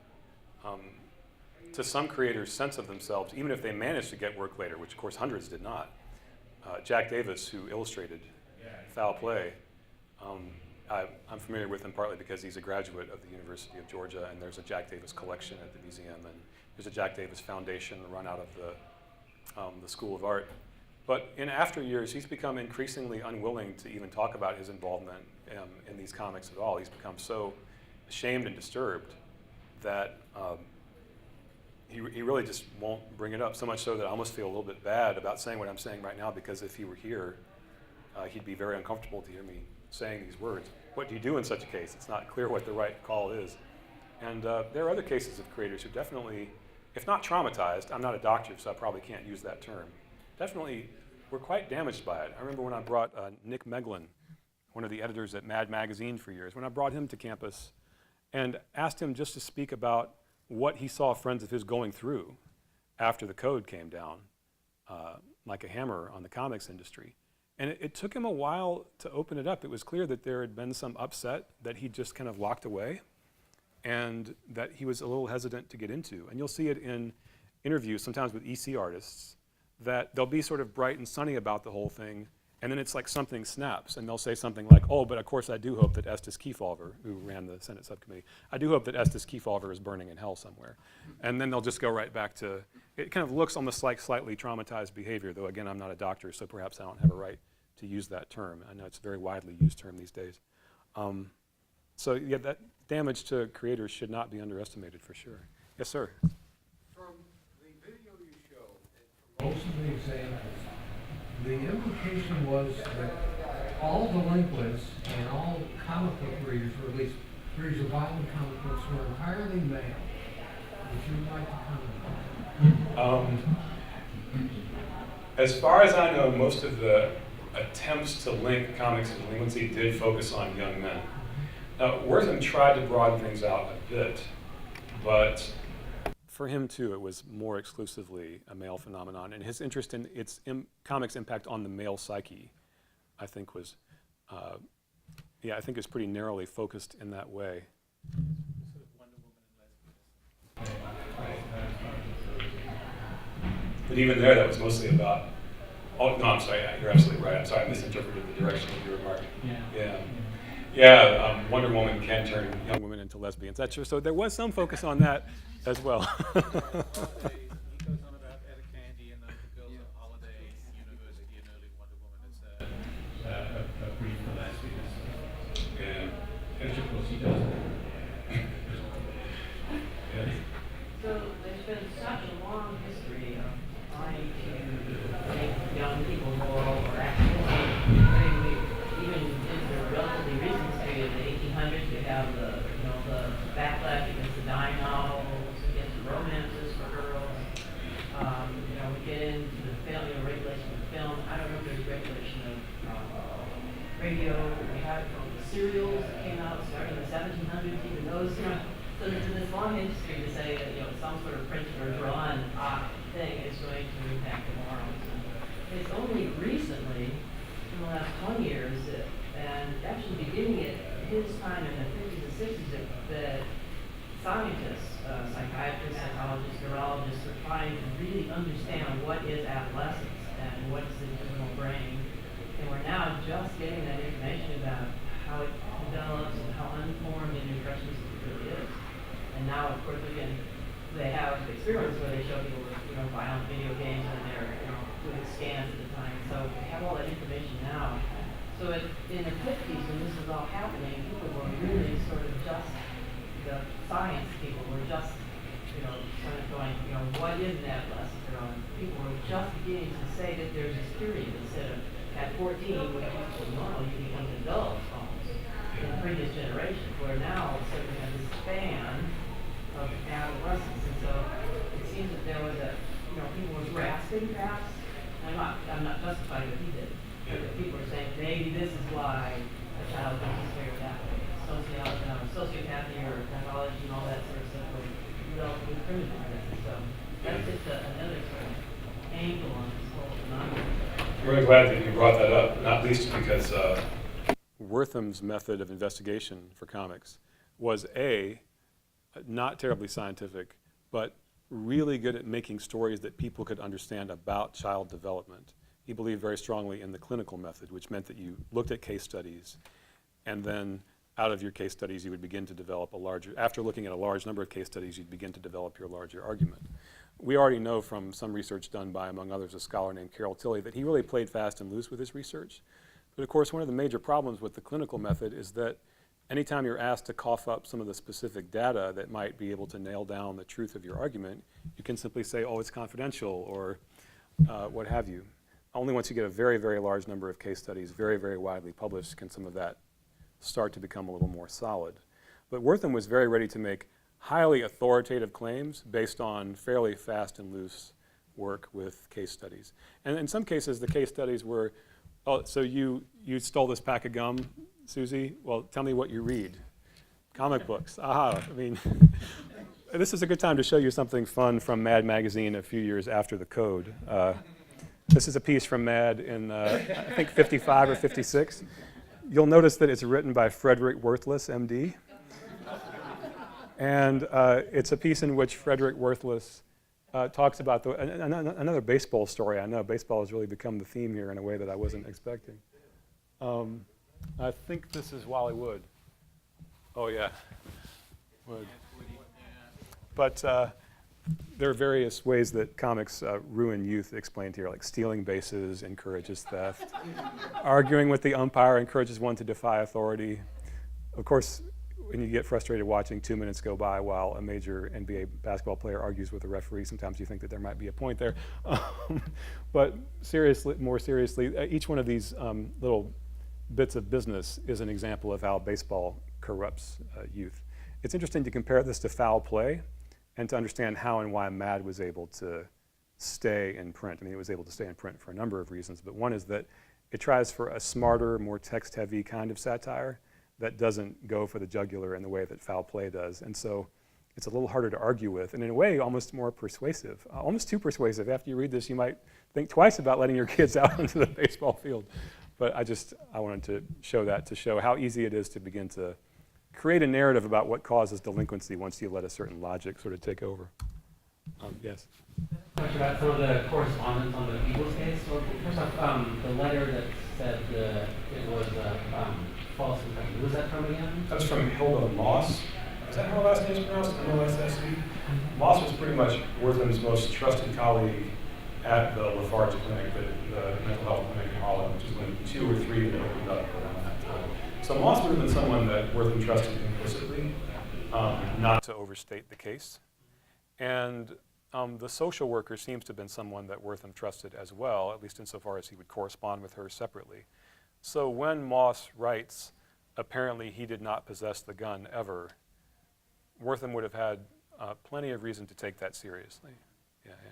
to some creators' sense of themselves, even if they managed to get work later, which of course hundreds did not. Jack Davis, who illustrated Foul Play, I'm familiar with him partly because he's a graduate of the University of Georgia, and there's a Jack Davis collection at the museum, and there's a Jack Davis Foundation run out of the School of Art. But in after years, he's become increasingly unwilling to even talk about his involvement in these comics at all. He's become so ashamed and disturbed that he really just won't bring it up, so much so that I almost feel a little bit bad about saying what I'm saying right now, because if he were here, he'd be very uncomfortable to hear me saying these words. What do you do in such a case? It's not clear what the right call is. And there are other cases of creators who definitely, if not traumatized, I'm not a doctor, so I probably can't use that term, definitely were quite damaged by it. I remember when I brought Nick Meglin, one of the editors at Mad Magazine for years, when I brought him to campus and asked him just to speak about what he saw friends of his going through after the code came down like a hammer on the comics industry. And it took him a while to open it up. It was clear that there had been some upset that he just kind of locked away and that he was a little hesitant to get into. And you'll see it in interviews, sometimes with EC artists, that they'll be sort of bright and sunny about the whole thing, and then it's like something snaps, and they'll say something like, oh, but of course I do hope that Estes Kefauver, who ran the Senate subcommittee, I do hope that Estes Kefauver is burning in hell somewhere. And then they'll just go right back to, it kind of looks almost like slightly traumatized behavior, though again, I'm not a doctor, so perhaps I don't have a right to use that term. I know it's a very widely used term these days. So yeah, that damage to creators should not be underestimated for sure. Yes, sir. From the video you showed, and from most of the examples, the implication was that all delinquents and all comic book readers, or at least readers of violent comic books, were entirely male. Would you like to comment on that? As far as I know, most of the attempts to link comics and delinquency did focus on young men. Now, Wortham tried to broaden things out a bit, but for him too, it was more exclusively a male phenomenon, and his interest in its comics' impact on the male psyche, I think was, I think is pretty narrowly focused in that way. But even there, that was mostly about. Oh no, I'm sorry. You're absolutely right. I'm sorry, I misinterpreted the direction of your remark. Yeah. Wonder Woman can turn young women into lesbians. That's true. So there was some focus on that as well. He goes on about Etta Candy and the Girls of Holiday University and early Wonder Woman as a brief for lesbians. Yeah. Which of course he does. Yeah. So there's been such a long history of trying to make young people moral or active. I mean, even in the relatively recent history of the 1800s, we have the backlash against the dime novels, against the romances for girls. We get into the failure of regulation of film. I don't know if there's regulation of radio. We had the serials that came out starting in the 1700s, even those, So there's this long history to say that some sort of printed or drawn thing is going to impact the morals. And it's only recently, in the last 20 years, and actually beginning at his time in the 50s and 60s, that scientists, psychiatrists, psychologists, neurologists are trying to really understand what is adolescence and what is the juvenile brain. And we're now just getting that information about how it develops and how unformed and impressionistic it really is. And now, of course, they have experiments where they show people with, violent video games and they're, doing scans at the time. So we have all that information now. So in the 50s, when this was all happening, people were really sort of just, the science people were just, kind of going, what is an adolescent? People were just beginning to say that there's this period instead of at 14, which is normal, you become an adult almost in previous generations, where now all of a sudden we have this span of adolescence, and so it seems that there was people were grasping perhaps. I'm not justifying what he did, but people were saying maybe this is why a child goes this way or that way. Sociopathy or pathology and all that sort of stuff was relatively primitive. So that's just another sort of angle on this whole phenomenon. I'm really glad that you brought that up, not least because Wortham's method of investigation for comics was not terribly scientific, but really good at making stories that people could understand about child development. He believed very strongly in the clinical method, which meant that you looked at case studies, and then out of your case studies you would begin to develop after looking at a large number of case studies, you'd begin to develop your larger argument. We already know from some research done by, among others, a scholar named Carol Tilley, that he really played fast and loose with his research. But of course, one of the major problems with the clinical method is that anytime you're asked to cough up some of the specific data that might be able to nail down the truth of your argument, you can simply say, oh, it's confidential, or what have you. Only once you get a very, very large number of case studies, very, very widely published, can some of that start to become a little more solid. But Wortham was very ready to make highly authoritative claims based on fairly fast and loose work with case studies. And in some cases, the case studies were, oh, so you stole this pack of gum, Susie? Well, tell me what you read. Comic books. Aha, I mean, this is a good time to show you something fun from Mad Magazine a few years after the code. This is a piece from Mad in, I think, 55 or 56. You'll notice that it's written by Frederick Worthless, MD. And it's a piece in which Frederick Worthless talks about another baseball story. I know baseball has really become the theme here in a way that I wasn't expecting. I think this is Wally Wood. Oh, yeah. Wood. But there are various ways that comics ruin youth explained here, like stealing bases encourages theft. Arguing with the umpire encourages one to defy authority. Of course, when you get frustrated watching 2 minutes go by while a major NBA basketball player argues with a referee, sometimes you think that there might be a point there. But more seriously, each one of these little bits of business is an example of how baseball corrupts youth. It's interesting to compare this to foul play and to understand how and why Mad was able to stay in print. I mean, it was able to stay in print for a number of reasons, but one is that It tries for a smarter, more text-heavy kind of satire that doesn't go for the jugular in the way that foul play does. And so it's a little harder to argue with, and in a way, almost more persuasive, almost too persuasive. After you read this, you might think twice about letting your kids out into the baseball field. But I wanted to show that, to show how easy it is to begin to create a narrative about what causes delinquency once you let a certain logic sort of take over. Yes? Question about some of the correspondence on the Peebles case. So first off, the letter that said it was false confession. Who was that from again? That's from Hilda Moss. Is that how her last name is pronounced? M-O-S-S-E? Moss was pretty much Wortham's most trusted colleague at the Lafarge Clinic, the mental health clinic in Harlem, which is when 2 or 3 had opened up around that time. So Moss would have been someone that Wortham trusted implicitly, not to overstate the case. And the social worker seems to have been someone that Wortham trusted as well, at least insofar as he would correspond with her separately. So when Moss writes, apparently he did not possess the gun ever, Wortham would have had plenty of reason to take that seriously. Yeah, yeah.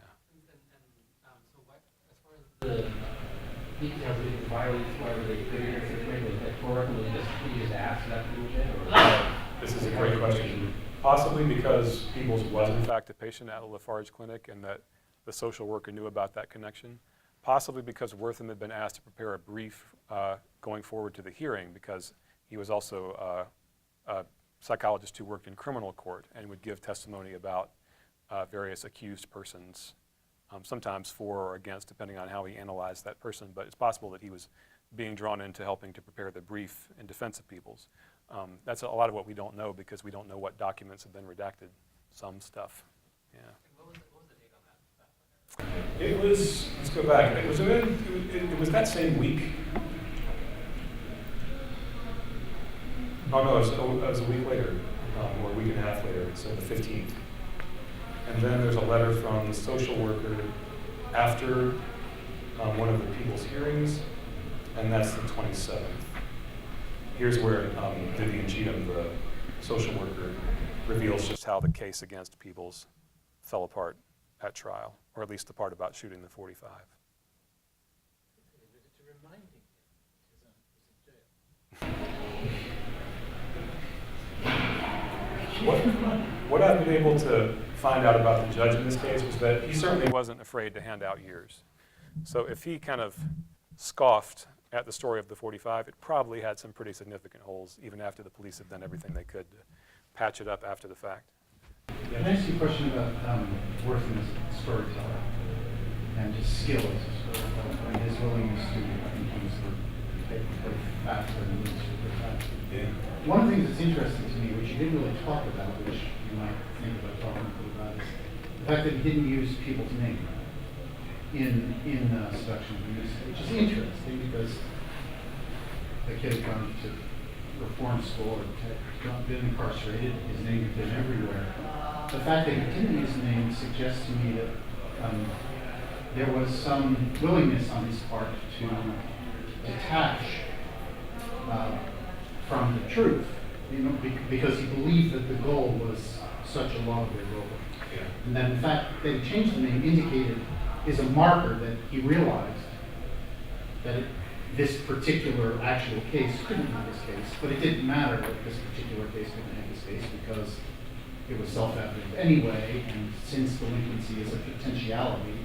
So what, as far as the details of the violence, whatever they put in the situation, that Wortham was just asked that or This is a great question. Possibly because Peebles was in fact a patient at a Lafarge clinic and that the social worker knew about that connection. Possibly because Wortham had been asked to prepare a brief going forward to the hearing because he was also a psychologist who worked in criminal court and would give testimony about various accused persons, sometimes for or against, depending on how he analyzed that person. But it's possible that he was being drawn into helping to prepare the brief in defense of Peebles. That's a lot of what we don't know because we don't know what documents have been redacted. Some stuff, yeah. what was the date on that? It was, let's go back. It was that same week. Oh no, it was a week later, or a week and a half later, so the 15th. And then there's a letter from the social worker after one of the Peebles hearings, and that's the 27th. Here's where Vivian Cheatham, the social worker, reveals just how the case against Peebles fell apart at trial, or at least the part about shooting the .45. What I've been able to find out about the judge in this case was that he certainly wasn't afraid to hand out years. So if he kind of scoffed at the story of the .45, it probably had some pretty significant holes, even after the police had done everything they could to patch it up after the fact. Can I ask you a question about Wortham as a storyteller and his skill as a storyteller and his willingness to, I think he was pretty fast and moves pretty fast. Yeah. One of the things that's interesting to me, which you didn't really talk about, which you might think about talking a little about, is the fact that he didn't use people's names in seduction abuse, which is interesting because the kid had gone to reform school and had been incarcerated, his name had been everywhere. The fact that he didn't use the name suggests to me that there was some willingness on his part to detach from the truth, because he believed that the goal was such a laudable goal. Yeah. And that in fact that he changed the name indicated is a marker that he realized that this particular actual case couldn't be this case, but it didn't matter that this particular case couldn't be this case because it was self-evident anyway, and since delinquency is a potentiality,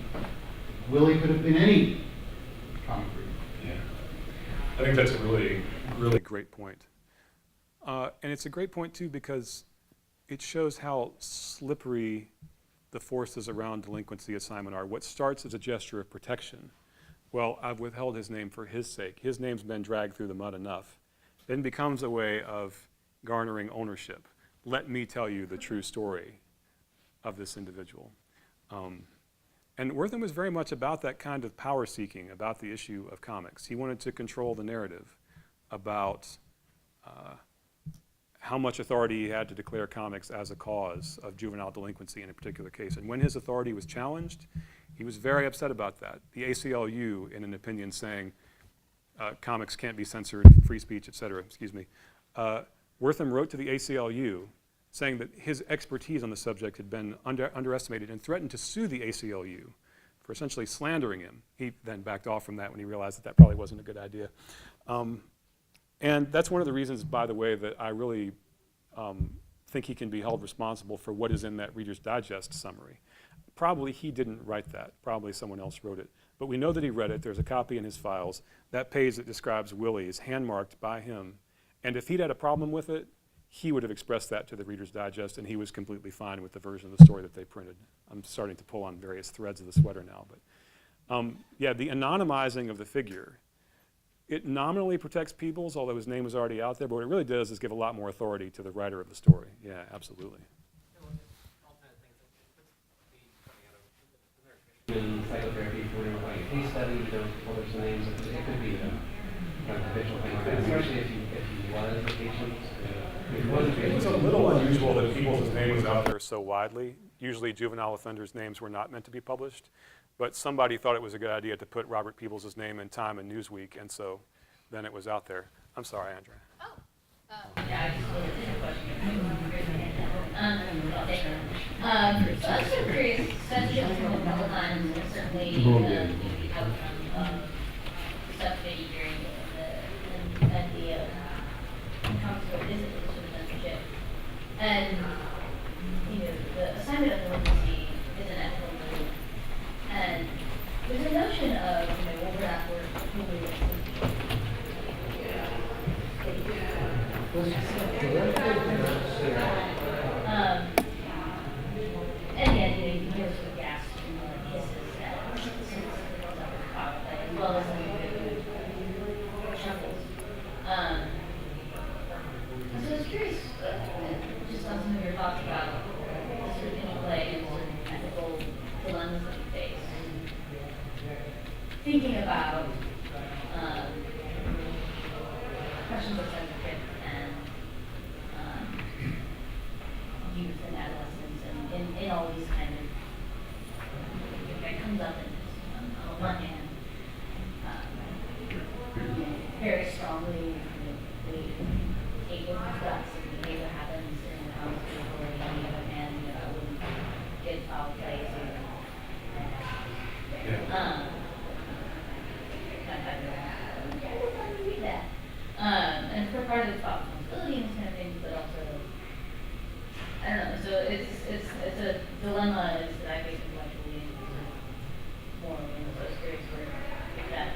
Willie could have been any comic relief. Yeah. I think that's a really, really great point. And it's a great point too because it shows how slippery the forces around delinquency assignment are. What starts as a gesture of protection, well, I've withheld his name for his sake. His name's been dragged through the mud enough. Then becomes a way of garnering ownership. Let me tell you the true story of this individual. And Wortham was very much about that kind of power seeking, about the issue of comics. He wanted to control the narrative about how much authority he had to declare comics as a cause of juvenile delinquency in a particular case. And when his authority was challenged, he was very upset about that. The ACLU, in an opinion saying comics can't be censored, free speech, et cetera, Wortham wrote to the ACLU saying that his expertise on the subject had been underestimated and threatened to sue the ACLU for essentially slandering him. He then backed off from that when he realized that that probably wasn't a good idea. And that's one of the reasons, by the way, that I really think he can be held responsible for what is in that Reader's Digest summary. Probably he didn't write that. Probably someone else wrote it. But we know that he read it. There's a copy in his files. That page that describes Willie is hand-marked by him. And if he'd had a problem with it, he would have expressed that to the Reader's Digest, and he was completely fine with the version of the story that they printed. I'm starting to pull on various threads of the sweater now. But yeah, the anonymizing of the figure, it nominally protects Peebles, although his name was already out there, but what it really does is give a lot more authority to the writer of the story. Yeah, absolutely. In psychotherapy, if we're doing like a case study, you don't publish the names. It could be kind of a visual thing, especially if you was a patient. It was a little unusual that Peebles' name was out there so widely. Usually juvenile offenders' names were not meant to be published, but somebody thought it was a good idea to put Robert Peebles' name in Time and Newsweek, and so then it was out there. I'm sorry, Andrea. Yeah, I just wanted to ask a question. So I was sort of curious, censorship has come up a couple times, and certainly you have stuff that you hearing that the comics book isn't really sort of censorship. And, you know, the assignment of delinquency is an ethical move. And there's a notion of, you know, well, we're not, and yet, you know, you hear sort of gasps and hisses at since as well as the chuckles. So I was curious, just on some of your thoughts about the sort of interplay and sort of ethical dilemmas that you face. Thinking about questions of censorship and youth and adolescence and in all these kind of, it comes up in this, on the one hand, very strongly, they take what you've got, and behavior happens in the comics book, and on the other hand, you know, I wouldn't get foul play or read that. And for part of the thought responsibility and this kind of thing, but also, I don't know. So it's a dilemma is that I think intellectually and morally, and so I was curious where that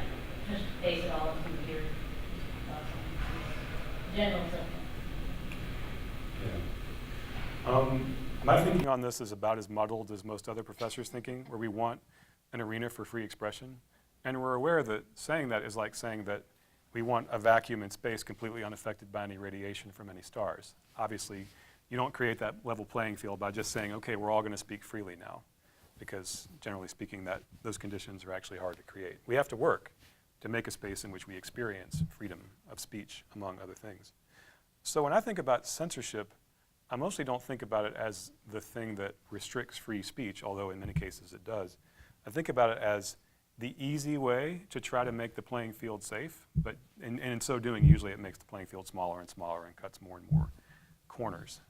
just base it all into your thoughts on general stuff. Yeah. My thinking on this is about as muddled as most other professors' thinking, where we want an arena for free expression. And we're aware that saying that is like saying that we want a vacuum in space completely unaffected by any radiation from any stars. Obviously, you don't create that level playing field by just saying, okay, we're all going to speak freely now, because generally speaking, those conditions are actually hard to create. We have to work to make a space in which we experience freedom of speech, among other things. So when I think about censorship, I mostly don't think about it as the thing that restricts free speech, although in many cases it does. I think about it as the easy way to try to make the playing field safe, but in so doing, usually it makes the playing field smaller and smaller and cuts more and more corners.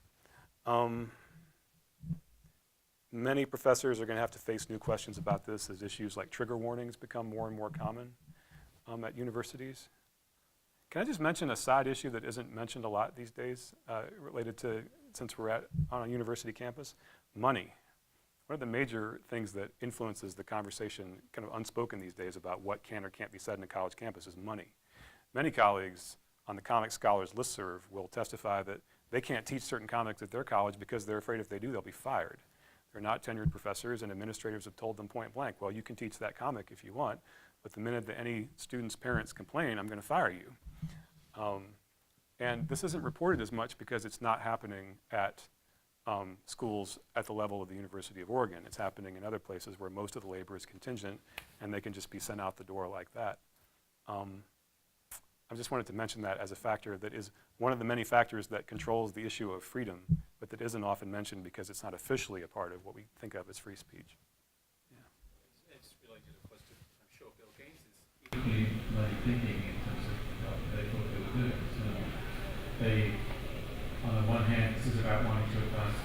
Many professors are going to have to face new questions about this as issues like trigger warnings become more and more common at universities. Can I just mention a side issue that isn't mentioned a lot these days related to, since we're on a university campus? Money. One of the major things that influences the conversation, kind of unspoken these days, about what can or can't be said in a college campus is money. Many colleagues on the Comic Scholars listserv will testify that they can't teach certain comics at their college because they're afraid if they do, they'll be fired. They're not tenured professors, and administrators have told them point blank, well, you can teach that comic if you want, but the minute that any student's parents complain, I'm going to fire you. And this isn't reported as much because it's not happening at schools at the level of the University of Oregon. It's happening in other places where most of the labor is contingent and they can just be sent out the door like that. I just wanted to mention that as a factor that is one of the many factors that controls the issue of freedom, but that isn't often mentioned because it's not officially a part of what we think of as free speech. Yeah. It's related to the question, I'm sure Bill Gates is equally thinking in terms of what they thought they were doing. So they, on the one hand, this is about wanting to advance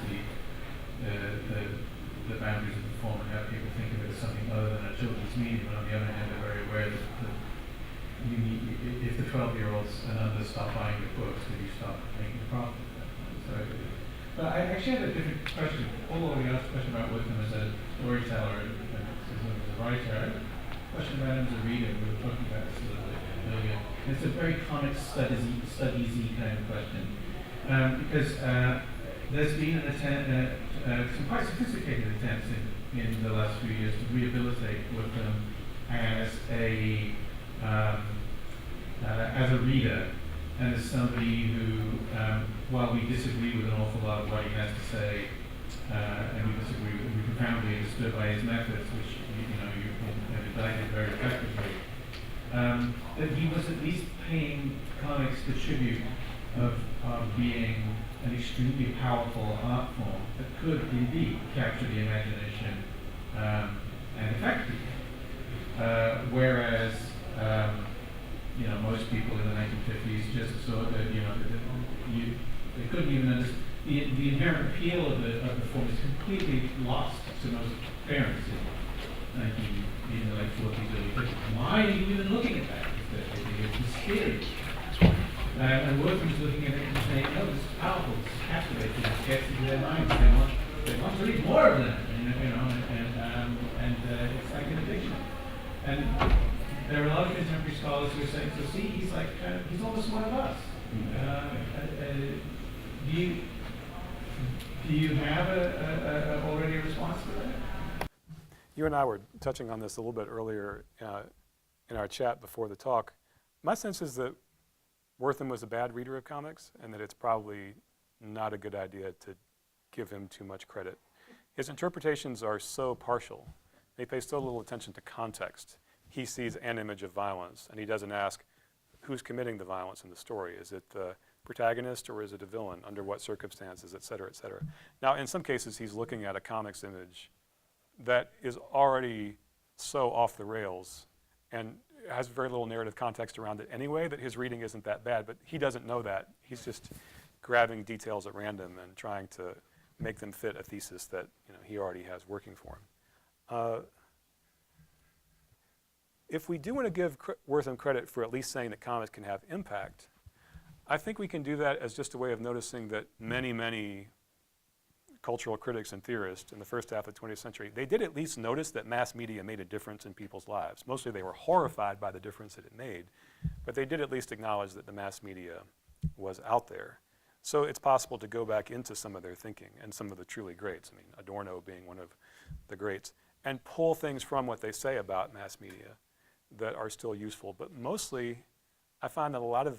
the boundaries of the form and have people think of it as something other than children's medium, but on the other hand, they're very aware that you need, if the 12-year-olds and others stop buying the books, then you stop making a profit at that point. So, but I actually had a different question. Although we asked a question about Wortham as a storyteller and as a writer, I had a question about him as a reader. We were talking about this a little bit earlier. And it's a very comic studies-y kind of question. Because there's been an attempt, some quite sophisticated attempts in the last few years to rehabilitate Wortham as a reader and as somebody who, while we disagree with an awful lot of what he has to say, and we profoundly understood by his methods, which you have indicted very effectively, that he was at least paying comics the tribute of being an extremely powerful art form that could indeed capture the imagination and affect people. Whereas most people in the 1950s just saw that they couldn't even understand the inherent appeal of the form is completely lost to most parents in the late 40s, early 50s. Why are you even looking at that? It's mysterious. And Wortham's looking at it and saying, "Oh, this is powerful, this is captivating, this gets into their minds. They want to read more of that." And it's like an addiction. And there are a lot of contemporary scholars who are saying, "So see, he's like he's almost one of us." Do you have already a response to that? You and I were touching on this a little bit earlier in our chat before the talk. My sense is that Wortham was a bad reader of comics, and that it's probably not a good idea to give him too much credit. His interpretations are so partial. They pay so little attention to context. He sees an image of violence, and he doesn't ask who's committing the violence in the story. Is it the protagonist, or is it a villain? Under what circumstances, et cetera, et cetera. Now, in some cases, he's looking at a comics image that is already so off the rails and has very little narrative context around it anyway, that his reading isn't that bad, but he doesn't know that. He's just grabbing details at random and trying to make them fit a thesis that he already has working for him. If we do want to give Wortham credit for at least saying that comics can have impact, I think we can do that as just a way of noticing that many, many cultural critics and theorists in the first half of the 20th century, they did at least notice that mass media made a difference in people's lives. Mostly they were horrified by the difference that it made, but they did at least acknowledge that the mass media was out there. So it's possible to go back into some of their thinking and some of the truly greats, I mean, Adorno being one of the greats, and pull things from what they say about mass media that are still useful. But mostly, I find that a lot of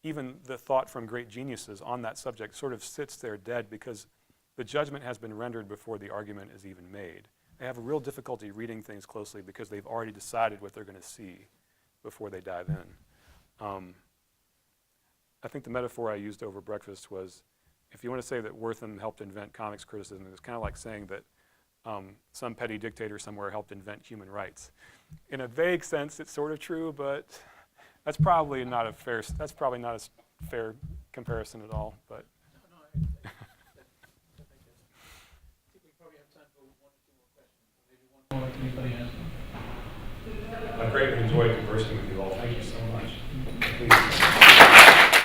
even the thought from great geniuses on that subject sort of sits there dead because the judgment has been rendered before the argument is even made. They have a real difficulty reading things closely because they've already decided what they're going to see before they dive in. I think the metaphor I used over breakfast was, if you want to say that Wortham helped invent comics criticism, it's kind of like saying that some petty dictator somewhere helped invent human rights. In a vague sense, it's sort of true, but that's probably not a fair comparison at all. But I think we probably have time for one or two more questions. Maybe one more if anybody has one. I greatly enjoyed conversing with you all. Thank you so much. Please.